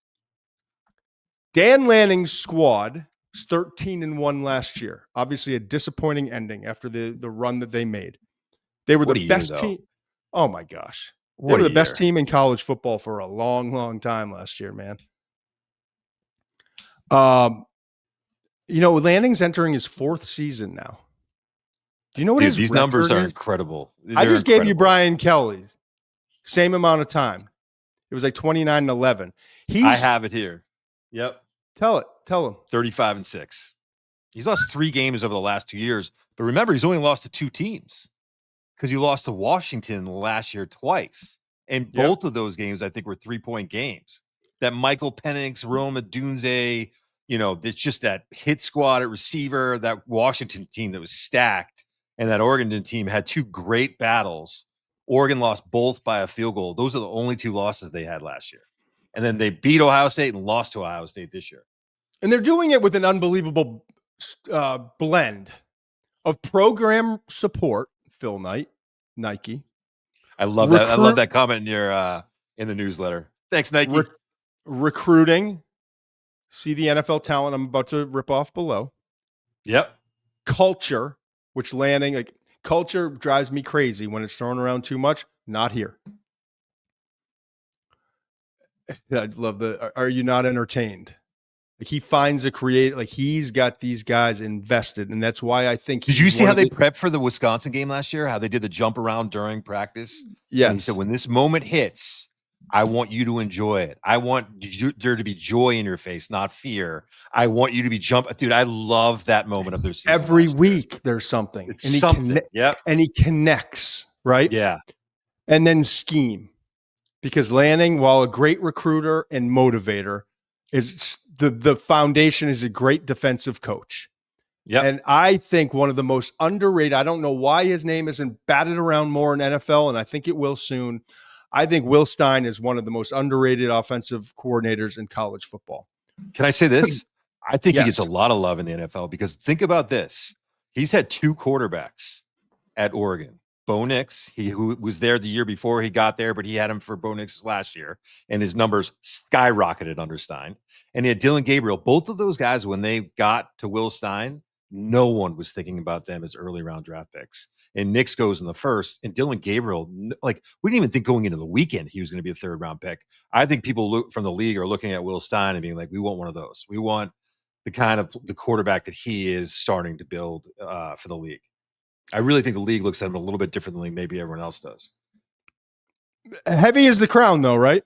Dan Lanning's squad was 13-1 last year. Obviously a disappointing ending after the run that they made. They were the best team. Oh my gosh. They were the best team in college football for a long, long time last year, man. Lanning's entering his 4th season now. Do you know what his these numbers are incredible. I just gave you Brian Kelly. Same amount of time. It was like 29-11. I have it here. Yep. Tell him. 35-6. He's lost 3 games over the last 2 years. But remember, he's only lost to 2 teams because he lost to Washington last year twice. And both of those games, I think, were 3-point games. That Michael Penix, Rome Odunze, it's just that hit squad at receiver, that Washington team that was stacked, and that Oregon team had 2 great battles. Oregon lost both by a field goal. Those are the only 2 losses they had last year. And then they beat Ohio State and lost to Ohio State this year. And they're doing it with an unbelievable blend of program support. Phil Knight, Nike. I love that. I love that comment in your in the newsletter. Thanks, Nike. Recruiting. See the NFL talent I'm about to rip off below. Yep. Culture, which Lanning, culture drives me crazy when it's thrown around too much. Not here. I love are you not entertained? He finds a creative, he's got these guys invested, and that's why I think. Did you see how they prepped for the Wisconsin game last year? How they did the jump around during practice? Yes. And he said, when this moment hits, I want you to enjoy it. I want there to be joy in your face, not fear. I want you to be Dude, I love that moment of their season. Every week there's something. It's something. And he connects, right? Yeah. And then scheme. Because Lanning, while a great recruiter and motivator, is the foundation is a great defensive coach. Yeah. And I think one of the most underrated, I don't know why his name isn't batted around more in NFL, and I think it will soon. I think Will Stein is one of the most underrated offensive coordinators in college football. Can I say this? I think he gets a lot of love in the NFL because think about this. He's had 2 quarterbacks at Oregon. Bo Nix, who was there the year before he got there, but he had him for Bo Nix last year, and his numbers skyrocketed under Stein. And he had Dylan Gabriel. Both of those guys, when they got to Will Stein, no one was thinking about them as early round draft picks. And Nix goes in the 1st, and Dylan Gabriel, we didn't even think going into the weekend he was going to be a 3rd round pick. I think people from the league are looking at Will Stein and being like, we want one of those. We want the kind of the quarterback that he is starting to build for the league. I really think the league looks at him a little bit differently than maybe everyone else does. Heavy is the crown, though, right?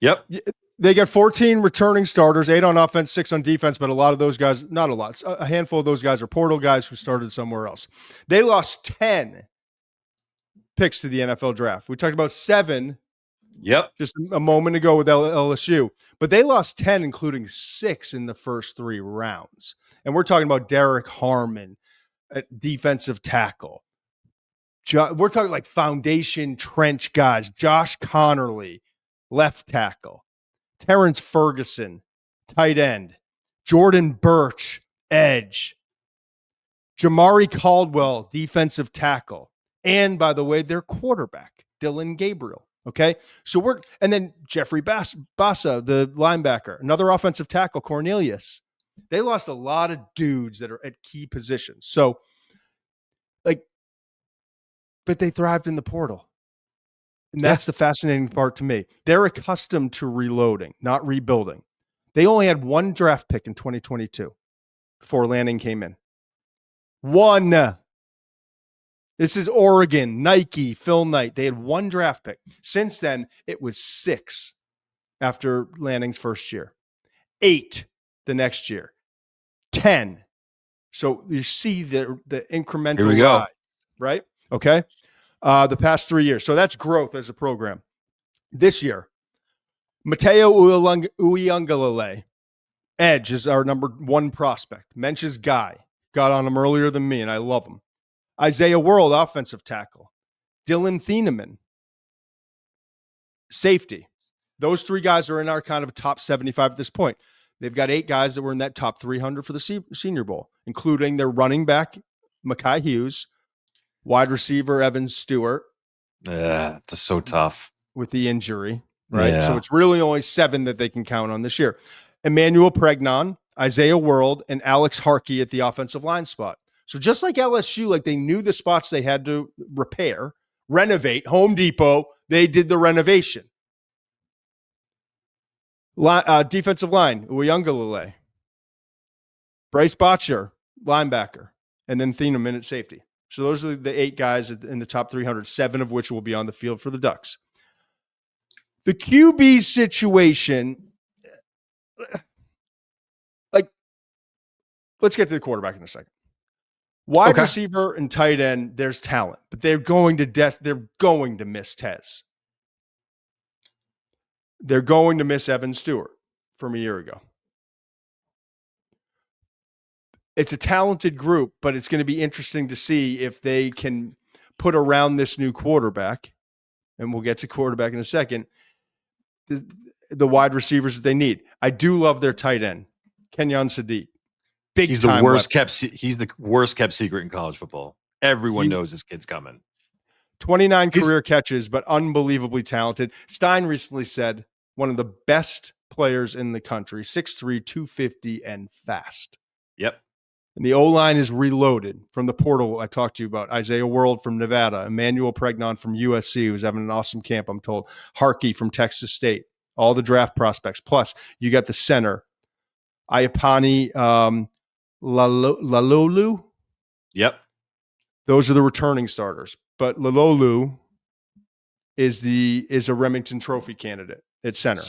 Yep. They got 14 returning starters, 8 on offense, 6 on defense, but a lot of those guys, not a lot, a handful of those guys are portal guys who started somewhere else. They lost 10 picks to the NFL draft. We talked about 7 just a moment ago with LSU, but they lost 10, including 6 in the first 3 rounds. And we're talking about Derek Harmon at defensive tackle. We're talking foundation trench guys. Josh Connerly, left tackle. Terrence Ferguson, tight end. Jordan Birch, edge. Jamari Caldwell, defensive tackle. And by the way, their quarterback, Dylan Gabriel. Okay. So and then Jeffrey Bassa, the linebacker, another offensive tackle, Cornelius. They lost a lot of dudes that are at key positions. So, but they thrived in the portal. And that's the fascinating part to me. They're accustomed to reloading, not rebuilding. They only had 1 draft pick in 2022 before Lanning came in. 1. This is Oregon, Nike, Phil Knight. They had 1 draft pick. Since then, it was 6 after Lanning's first year. 8 the next year. 10. So you see the incremental Here we go. rise, right? Okay. The past 3 years. So that's growth as a program. This year, Mateo Uiagalelei, edge, is our number 1 prospect. Mench's guy. Got on him earlier than me, and I love him. Isaiah World, offensive tackle. Dylan Thieneman, safety. Those 3 guys are in our kind of top 75 at this point. They've got 8 guys that were in that top 300 for the Senior Bowl, including their running back, Mekhi Hughes, wide receiver, Evan Stewart. Yeah, it's so tough. With the injury, right? Yeah. So it's really only 7 that they can count on this year. Emmanuel Pregnon, Isaiah World, and Alex Harkey at the offensive line spot. So just like LSU, like they knew the spots they had to repair, renovate. Home Depot, they did the renovation. Defensive line, Uyunglele. Bryce Botcher, linebacker, and then Thieneman at safety. So those are the 8 guys in the top 300, 7 of which will be on the field for the Ducks. The QB situation, like, let's get to the quarterback in a second. Wide receiver and tight end, there's talent, but they're going to miss Tez. They're going to miss Evan Stewart from a year ago. It's a talented group, but it's going to be interesting to see if they can put around this new quarterback, and we'll get to quarterback in a second, the wide receivers that they need. I do love their tight end, Kenyon Sadiq. He's the worst kept secret in college football. Everyone knows this kid's coming. 29 career catches, but unbelievably talented. Stein recently said one of the best players in the country, 6'3", 250, and fast. Yep. And the O-line is reloaded from the portal I talked to you about. Isaiah World from Nevada, Emmanuel Pregnon from USC, who's having an awesome camp, I'm told. Harkey from Texas State. All the draft prospects. Plus, you got the center, Iapani Lalolu. Yep. Those are the returning starters. But Lalolu is a Remington Trophy candidate at center.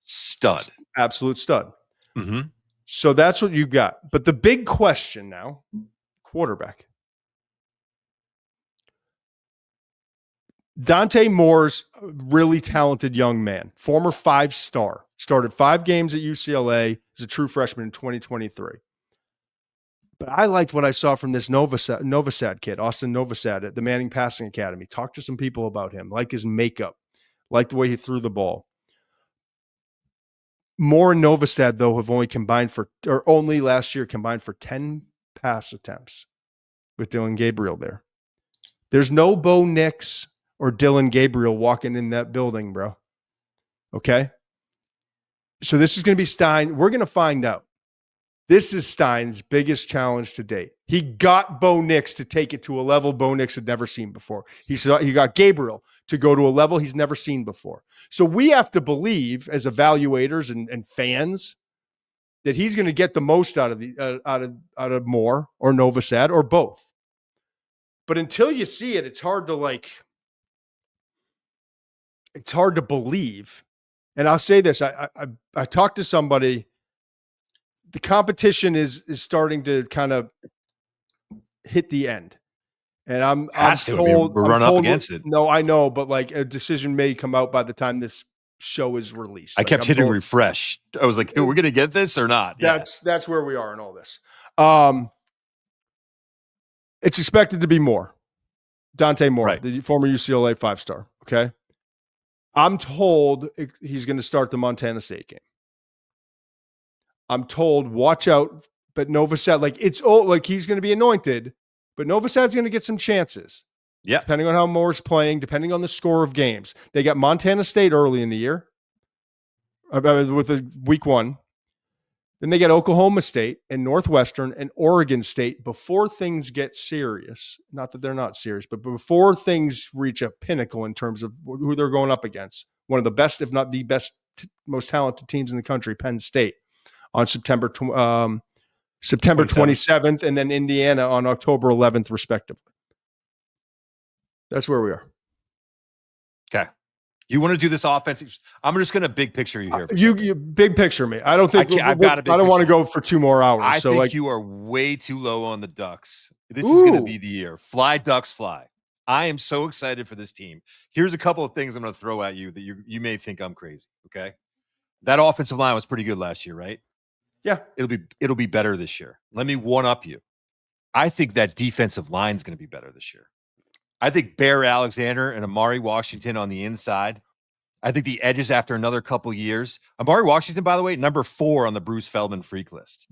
Stud. Absolute stud. Mm-hmm. So that's what you've got. But the big question now, quarterback. Dante Moore's a really talented young man, former 5-star, started 5 games at UCLA as a true freshman in 2023. But I liked what I saw from this Novosad kid, Austin Novosad at the Manning Passing Academy. Talked to some people about him, like his makeup, like the way he threw the ball. Moore and Novosad, though, have only last year combined for 10 pass attempts with Dylan Gabriel there. There's no Bo Nix or Dylan Gabriel walking in that building, bro. Okay? So this is going to be Stein. We're going to find out. This is Stein's biggest challenge to date. He got Bo Nix to take it to a level Bo Nix had never seen before. He got Gabriel to go to a level he's never seen before. So we have to believe, as evaluators and fans, that he's going to get the most out of Moore or Novosad or both. But until you see it, it's hard to believe. And I'll say this: I talked to somebody. The competition is starting to kind of hit the end, and I'm told we're running up against it. No, I know, but like a decision may come out by the time this show is released. I kept hitting refresh. I was like, "We're gonna get this or not?" That's where we are in all this. It's expected to be Moore, Dante Moore, right, the former UCLA 5-star. Okay, I'm told he's going to start the Montana State game. I'm told, watch out, but Novosad, he's going to be anointed, but Novosad's going to get some chances. Yeah. Depending on how Moore's playing, depending on the score of games. They got Montana State early in the year with a week 1. Then they get Oklahoma State and Northwestern and Oregon State before things get serious. Not that they're not serious, but before things reach a pinnacle in terms of who they're going up against. One of the best, if not the best, most talented teams in the country, Penn State, on September 27th, and then Indiana on October 11th, respectively. That's where we are. Okay. You want to do this offensive? I'm just going to big picture you here. You big picture me. I don't think I've got I don't want to go for 2 more hours. I think you are way too low on the Ducks. This is going to be the year. Fly, Ducks, fly. I am so excited for this team. Here's a couple of things I'm going to throw at you that you may think I'm crazy. Okay. That offensive line was pretty good last year, right? Yeah. It'll be better this year. Let me one up you. I think that defensive line is going to be better this year. I think Bear Alexander and Amari Washington on the inside I think the edges after another couple years. Amari Washington, by the way, number 4 on the Bruce Feldman freak list.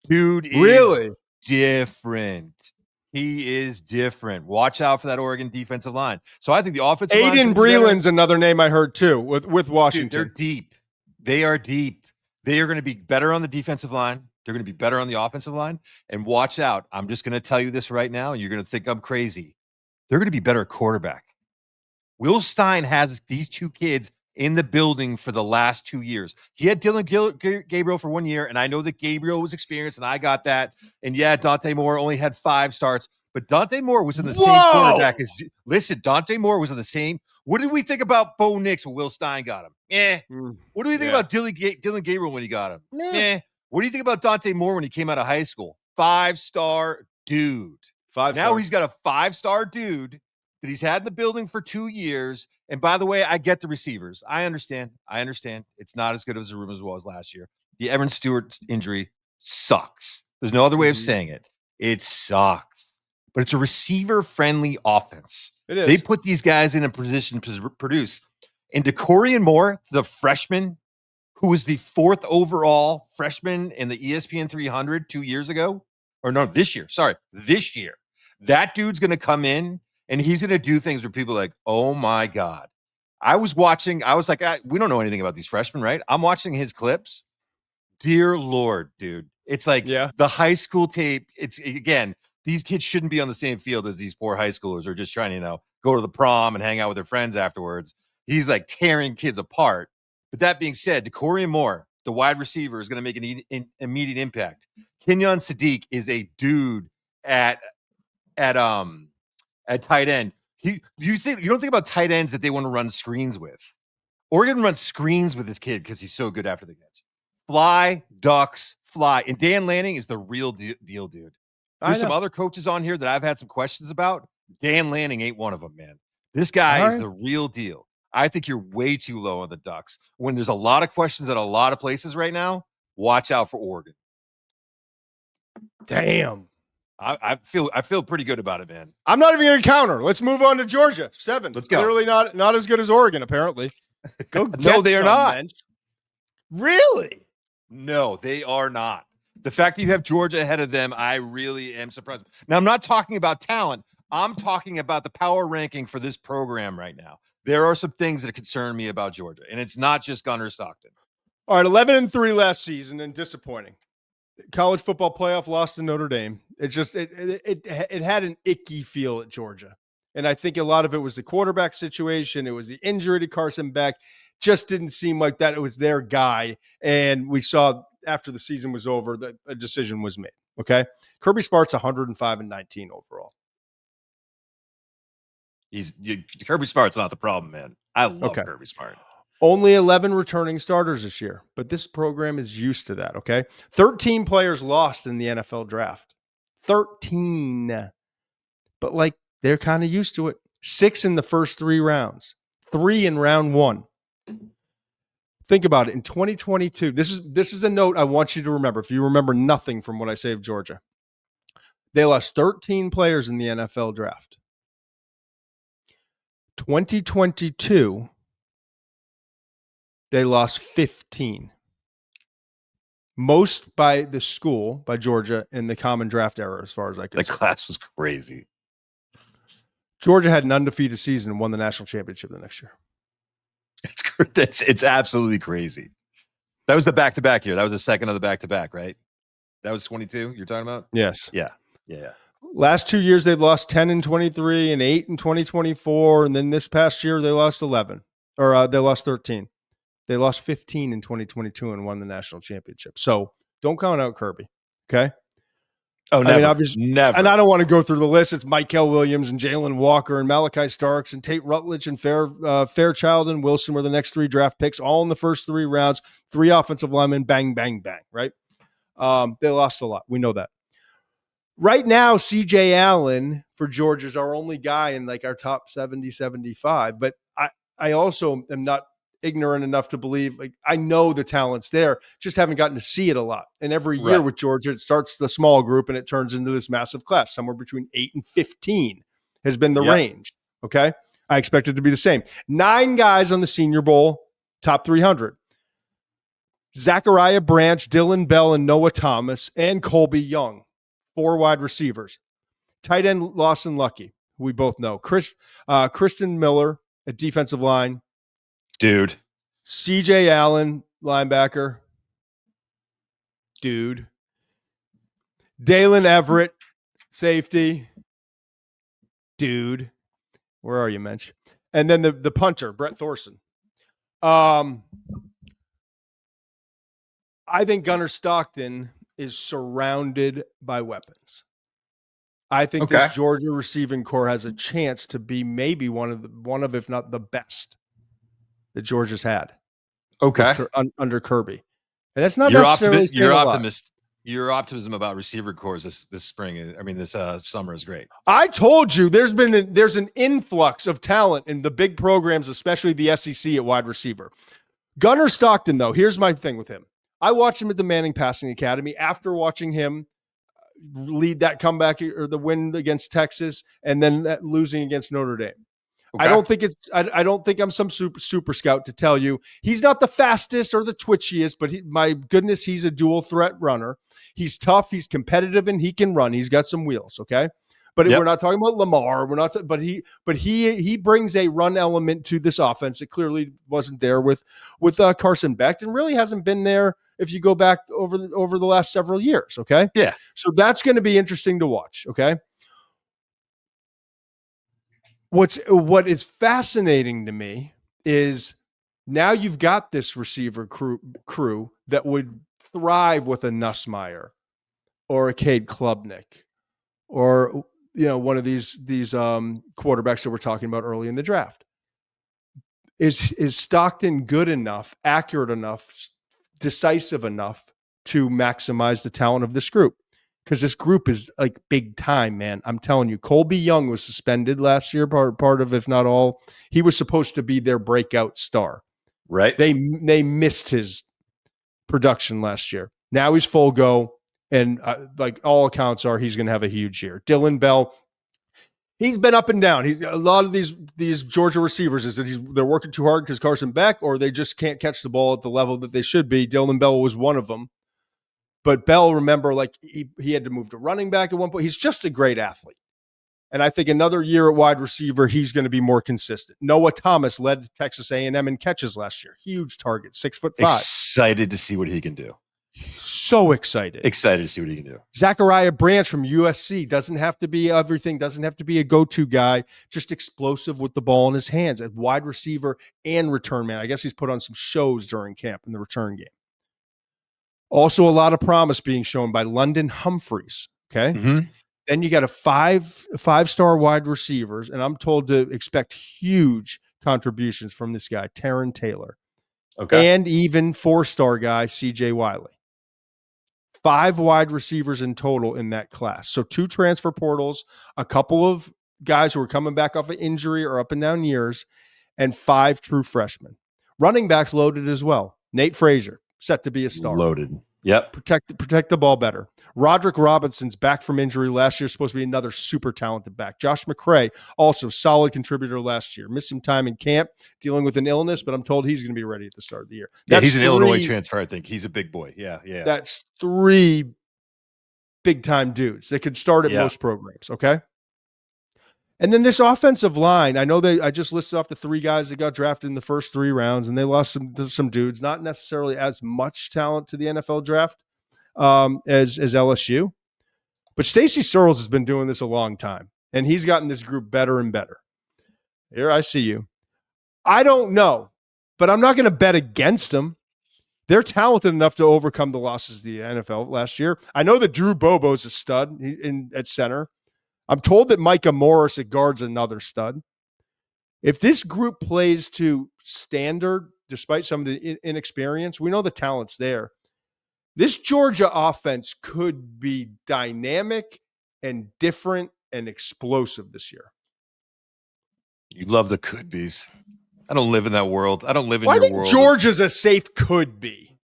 Dude is Really different. He is different. Watch out for that Oregon defensive line. So I think the offensive line. Aiden Breland's another name I heard too with Washington. Dude, they're deep. They are deep. They are going to be better on the defensive line. They're going to be better on the offensive line. And watch out. I'm just going to tell you this right now. And you're going to think I'm crazy. They're going to be better at quarterback. Will Stein has these 2 kids in the building for the last 2 years. He had Dylan Gabriel for 1 year, and I know that Gabriel was experienced, and I got that. And yeah, Dante Moore only had 5 starts, but Dante Moore was in the same quarterback as. Listen, Dante Moore was in the same. What did we think about Bo Nix when Will Stein got him? What do we think about Dylan Gabriel when he got him? What do you think about Dante Moore when he came out of high school? 5-star dude. Now he's got a 5-star dude that he's had in the building for 2 years. And by the way, I get the receivers. I understand. It's not as good as the room as well as last year. The Evan Stewart injury sucks. There's no other way of saying it. It sucks. But it's a receiver-friendly offense. It is. They put these guys in a position to produce. And DeCorian Moore, the freshman, who was the 4th overall freshman in the ESPN 300 2 years ago. Or no, this year. Sorry, this year. That dude's going to come in, and he's going to do things where people are like, oh, my God. I was like, we don't know anything about these freshmen, right? I'm watching his clips. Dear Lord, dude. It's like the high school tape. It's, again, these kids shouldn't be on the same field as these poor high schoolers who are just trying to, go to the prom and hang out with their friends afterwards. He's like tearing kids apart. But that being said, DeCorian Moore, the wide receiver, is going to make an immediate impact. Kenyon Sadiq is a dude at tight end. You don't think about tight ends that they want to run screens with. Oregon runs screens with this kid because he's so good after the catch. Fly, ducks, fly. And Dan Lanning is the real deal, dude. There's some other coaches on here that I've had some questions about. Dan Lanning ain't one of them, man. This guy is the real deal. I think you're way too low on the Ducks. When there's a lot of questions at a lot of places right now, watch out for Oregon. Damn. I feel pretty good about it, man. I'm not even going to counter. Let's move on to Georgia. 7. Let's go. Clearly not as good as Oregon, apparently. No, they are not. Man. Really? No, they are not. The fact that you have Georgia ahead of them, I really am surprised. Now, I'm not talking about talent. I'm talking about the power ranking for this program right now. There are some things that concern me about Georgia, and it's not just Gunnar Stockton. All right, 11-3 last season, and disappointing. College football playoff lost to Notre Dame. It just it had an icky feel at Georgia, and I think a lot of it was the quarterback situation. It was the injury to Carson Beck. Just didn't seem like that it was their guy, and we saw after the season was over that a decision was made. Okay, Kirby Smart's 105-19 overall. Kirby Smart's not the problem, man. I love Kirby Smart. Only 11 returning starters this year, but this program is used to that, okay? 13 players lost in the NFL draft. 13. But, they're kind of used to it. 6 in the first 3 rounds. 3 in round 1. Think about it. In 2022, this is a note I want you to remember. If you remember nothing from what I say of Georgia, they lost 13 players in the NFL draft. 2022, they lost 15. Most by the school, by Georgia, in the common draft era, as far as I can see. The class was crazy. Georgia had an undefeated season and won the national championship the next year. It's absolutely crazy. That was the back-to-back year. That was the second of the back-to-back, right? That was 22 you're talking about? Yes. Yeah. Last 2 years, they've lost 10 in 23 and 8 in 2024. And then this past year, they lost 11. Or they lost 13. They lost 15 in 2022 and won the national championship. So don't count out Kirby. Okay? Oh, never. I mean, obviously, never. And I don't want to go through the list. It's Michael Williams and Jalen Walker and Malachi Starks and Tate Rutledge and Fairchild and Wilson were the next 3 draft picks, all in the first 3 rounds. 3 offensive linemen, bang, bang, bang, right? They lost a lot. We know that. Right now, CJ Allen for Georgia is our only guy in our top 70, 75. But I also am not ignorant enough to believe, I know the talent's there, just haven't gotten to see it a lot. And every year with Georgia, it starts the small group and it turns into this massive class. Somewhere between 8 and 15 has been the range. Okay. I expect it to be the same. 9 guys on the Senior Bowl, top 300. Zachariah Branch, Dylan Bell, and Noah Thomas, and Colby Young, 4 wide receivers. Tight end Lawson Lucky, who we both know. Kristen Miller at defensive line. Dude. CJ Allen, linebacker. Dude. Dalen Everett, safety. Dude. Where are you, Muench? And then the punter, Brett Thorson. I think Gunnar Stockton is surrounded by weapons. I think this Georgia receiving core has a chance to be maybe one of if not the best that Georgia's had. Okay. Under Kirby. And that's not necessarily your optimism about receiver cores this spring. This summer is great. I told you there's an influx of talent in the big programs, especially the SEC at wide receiver. Gunnar Stockton, though, here's my thing with him. I watched him at the Manning Passing Academy after watching him lead that comeback or the win against Texas and then losing against Notre Dame. Okay. I don't think I'm some super scout to tell you he's not the fastest or the twitchiest, but my goodness, he's a dual threat runner. He's tough. He's competitive and he can run. He's got some wheels. Okay. But we're not talking about Lamar. But he brings a run element to this offense that clearly wasn't there with Carson Beck and really hasn't been there if you go back over the last several years. Okay. Yeah. So that's going to be interesting to watch. Okay. What is fascinating to me is now you've got this receiver crew that would thrive with a Nussmeier or a Cade Klubnik or one of these quarterbacks that we're talking about early in the draft. Is Stockton good enough, accurate enough, decisive enough to maximize the talent of this group? Because this group is like big time, man. I'm telling you, Colby Young was suspended last year, part of, if not all. He was supposed to be their breakout star. Right. They missed his production last year. Now he's full go. And like all accounts are, he's going to have a huge year. Dylan Bell, he's been up and down. He's a lot of these Georgia receivers is that they're working too hard because Carson Beck, or they just can't catch the ball at the level that they should be. Dylan Bell was one of them. But Bell, remember, like he had to move to running back at one point. He's just a great athlete. And I think another year at wide receiver, he's going to be more consistent. Noah Thomas led Texas A&M in catches last year. Huge target, 6'5". Excited to see what he can do. So excited. Excited to see what he can do. Zachariah Branch from USC doesn't have to be everything, doesn't have to be a go-to guy, just explosive with the ball in his hands at wide receiver and return man. I guess he's put on some shows during camp in the return game. Also, a lot of promise being shown by London Humphreys. Okay. Mm-hmm. Then you got a five-star wide receivers, and I'm told to expect huge contributions from this guy, Taron Taylor. Okay. And even 4-star guy, CJ Wiley. 5 wide receivers in total in that class. So 2 transfer portals, a couple of guys who are coming back off of injury or up and down years, and 5 true freshmen. Running backs loaded as well. Nate Frazier, set to be a star. Loaded. Yep. Protect the ball better. Roderick Robinson's back from injury last year, supposed to be another super talented back. Josh McCray, also solid contributor last year. Missed some time in camp dealing with an illness, but I'm told he's going to be ready at the start of the year. Yeah, he's an Illinois transfer, I think. He's a big boy. Yeah. That's 3 big-time dudes that could start at most programs, okay? And then this offensive line, I just listed off the 3 guys that got drafted in the first 3 rounds, and they lost some dudes, not necessarily as much talent to the NFL draft as LSU. But Stacey Searles has been doing this a long time, and he's gotten this group better and better. Here, I see you. I don't know, but I'm not going to bet against them. They're talented enough to overcome the losses of the NFL last year. I know that Drew Bobo's a stud at center. I'm told that Micah Morris at guard's another stud. If this group plays to standard, despite some of the inexperience, we know the talent's there. This Georgia offense could be dynamic and different and explosive this year. You love the could be's. I don't live in that world. I don't live in your world. Georgia's a safe could be.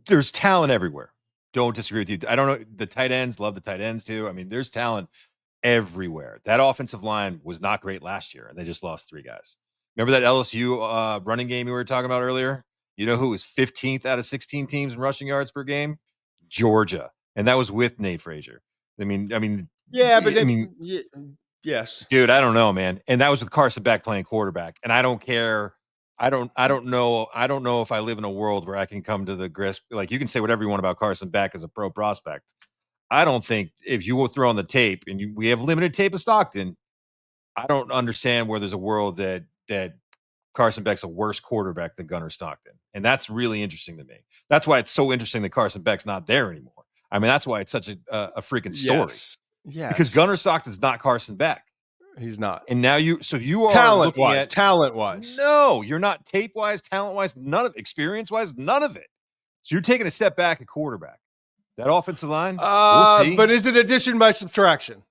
There's talent everywhere. Don't disagree with you. I don't know. The tight ends, love the tight ends too. I mean, there's talent. everywhere. That offensive line was not great last year, and they just lost 3 guys. Remember that LSU running game we were talking about earlier? You know who was 15th out of 16 teams in rushing yards per game? Georgia, and that was with Nate Frazier. I mean, Yeah, but yes, dude, I don't know, man. And that was with Carson Beck playing quarterback. And I don't care. I don't know. I don't know if I live in a world where I can come to the grasp. Like, you can say whatever you want about Carson Beck as a pro prospect. I don't think if you will throw on the tape, and we have limited tape of Stockton, I don't understand where there's a world that Carson Beck's a worse quarterback than Gunnar Stockton. And that's really interesting to me. That's why it's so interesting that Carson Beck's not there anymore. I mean, that's why it's such a freaking story. Yes. Because Gunnar Stockton's not Carson Beck. He's not. And now you are talent wise. No, you're not tape wise, talent wise, none of experience wise, none of it. So you're taking a step back at quarterback. That offensive line, we'll see. But is it addition by subtraction?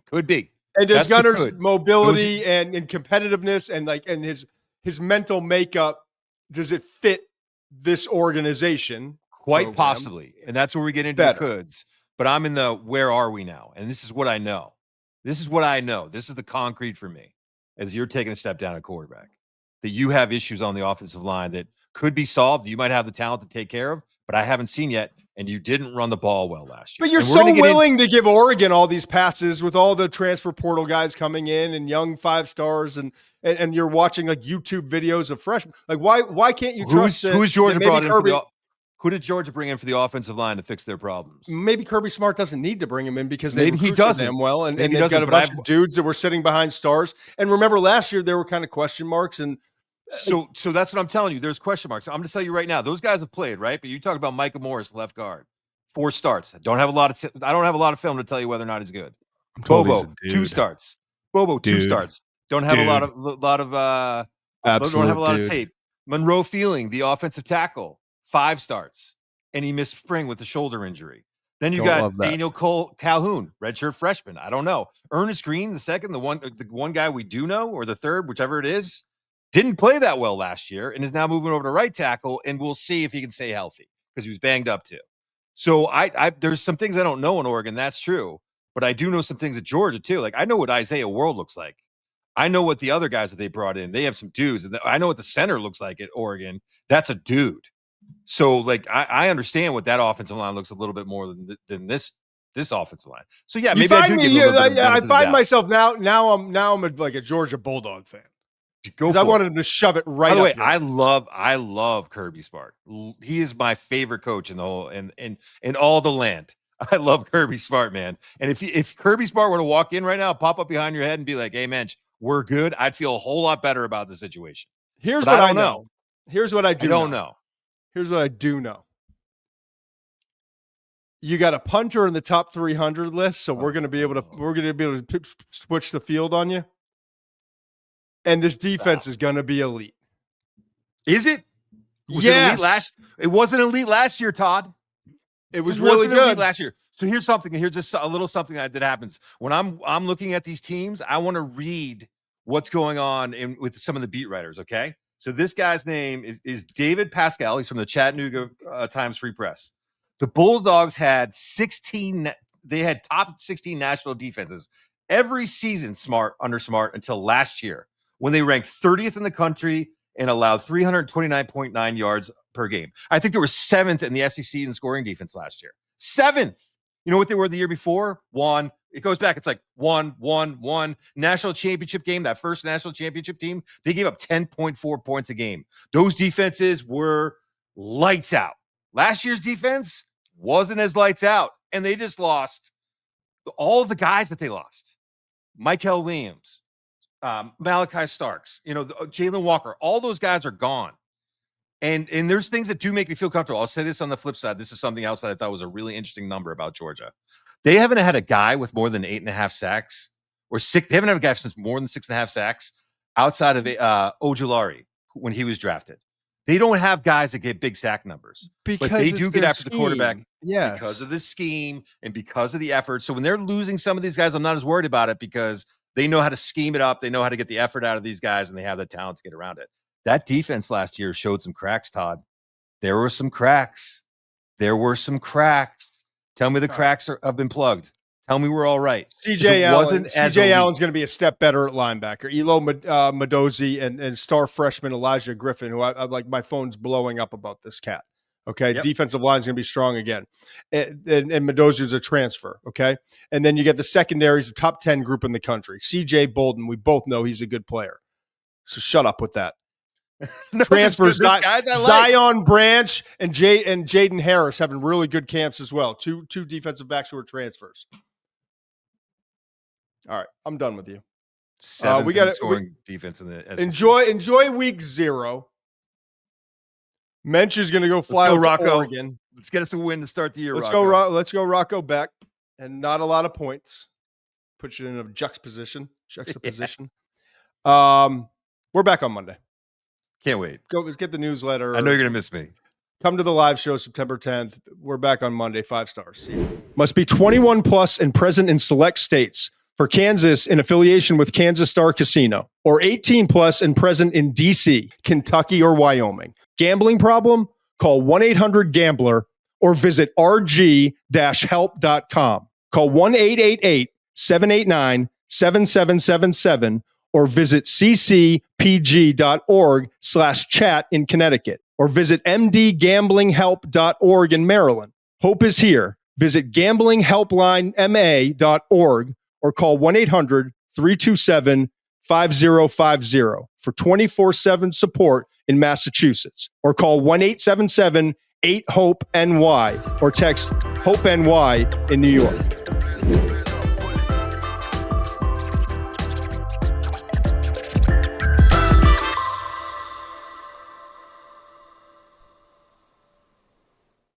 Could be. And does Gunnar's mobility and competitiveness and his mental makeup, does it fit this organization? Quite possibly. And that's where we get into the coulds. But I'm in the where are we now? And this is what I know. This is the concrete for me, as you're taking a step down at quarterback. That you have issues on the offensive line that could be solved. You might have the talent to take care of, but I haven't seen yet. And you didn't run the ball well last year. But you're so willing to give Oregon all these passes with all the transfer portal guys coming in and young 5 stars, and you're watching like YouTube videos of freshmen. Like, why can't you trust who's Georgia brought in who did Georgia bring in for the offensive line to fix their problems? Maybe Kirby Smart doesn't need to bring him in because maybe he doesn't them well, and they've got a bunch of dudes that were sitting behind stars. And remember, last year there were kind of question marks, and so that's what I'm telling you. There's question marks. I'm going to tell you right now. Those guys have played, right? But you talk about Micah Morris, left guard, 4 starts. I don't have a lot of film to tell you whether or not he's good. Bobo, 2 starts. Bobo, 2 starts. Don't have a lot of tape. Monroe Feeling, the offensive tackle, 5 starts, and he missed spring with a shoulder injury. Then you got Daniel Calhoun, redshirt freshman. I don't know. Ernest Green, the second, the one guy we do know, or the third, whichever it is, didn't play that well last year and is now moving over to right tackle, and we'll see if he can stay healthy because he was banged up too. So there's some things I don't know in Oregon. That's true. But I do know some things at Georgia too. Like, I know what Isaiah World looks like. I know what the other guys that they brought in, they have some dudes. And I know what the center looks like at Oregon. That's a dude. So, like, I understand what that offensive line looks a little bit more than this offensive line. So, yeah, maybe I find myself now I'm like a Georgia Bulldog fan. Because I wanted him to shove it right. By the way, I love Kirby Smart. He is my favorite coach in the whole in all the land. I love Kirby Smart, man. And if Kirby Smart were to walk in right now, pop up behind your head and be like, "Hey, Muench, we're good," I'd feel a whole lot better about the situation. Here's what I know. Here's what I don't know. Here's what I do know. You got a punter in the top 300 list, so we're going to be able to switch the field on you. And this defense is going to be elite. Is it? Yes. It wasn't elite last year, Todd. It was really good last year. So here's something. Here's just a little something that happens when I'm looking at these teams. I want to read what's going on with some of the beat writers. Okay. So this guy's name is David Pascal. He's from the Chattanooga Times Free Press. The Bulldogs had 16. They had top 16 national defenses every season. Under Smart until last year, when they ranked 30th in the country and allowed 329.9 yards per game. I think they were 7th in the SEC in scoring defense last year. 7th. You know what they were the year before? 1. It goes back. It's like 1. National championship game, that first national championship team, they gave up 10.4 points a game. Those defenses were lights out. Last year's defense wasn't as lights out, and they just lost all the guys that they lost. Michael Williams, Malachi Starks, Jalen Walker, all those guys are gone. And there's things that do make me feel comfortable. I'll say this on the flip side. This is something else that I thought was a really interesting number about Georgia. They haven't had a guy with more than 8.5 sacks or 6. They haven't had a guy since more than 6.5 sacks outside of Ojulari when he was drafted. They don't have guys that get big sack numbers, but they do get after the quarterback because of the scheme and because of the effort. So when they're losing some of these guys, I'm not as worried about it because they know how to scheme it up. They know how to get the effort out of these guys, and they have the talent to get around it. That defense last year showed some cracks, Todd. There were some cracks. Tell me the cracks have been plugged. Tell me we're all right. CJ Allen's going to be a step better at linebacker. Elo Madozi and star freshman Elijah Griffin, who I like, my phone's blowing up about this cat. Okay. Yep. Defensive line is going to be strong again. And Madozi is a transfer. Okay. And then you get the secondaries, the top 10 group in the country. CJ Bolden, we both know he's a good player. So shut up with that. No, transfers, guys Zion Branch and Jaden Harris having really good camps as well. Two defensive backs who are transfers. All right, I'm done with you. We got scoring defense in the SEC. Enjoy week 0. Muench is going to go fly to Oregon. Let's get us a win to start the year. Let's go Rocco Beck, and not a lot of points. Put you in a juxtaposition. We're back on Monday. Can't wait. Go get the newsletter. I know you're going to miss me. Come to the live show September 10th. We're back on Monday. 5 stars. Must be 21 plus and present in select states. For Kansas, in affiliation with Kansas Star Casino, or 18 plus and present in DC, Kentucky, or Wyoming. Gambling problem? Call 1-800-GAMBLER or visit rg-help.com. Call 1-888-789-7777 or visit ccpg.org/chat in Connecticut, or visit mdgamblinghelp.org in Maryland. Hope is here. Visit gamblinghelplinema.org or call 1-800-327-5050 for 24/7 support in Massachusetts, or call 1-877-8-HOPE-NY or text HOPE-NY in New York.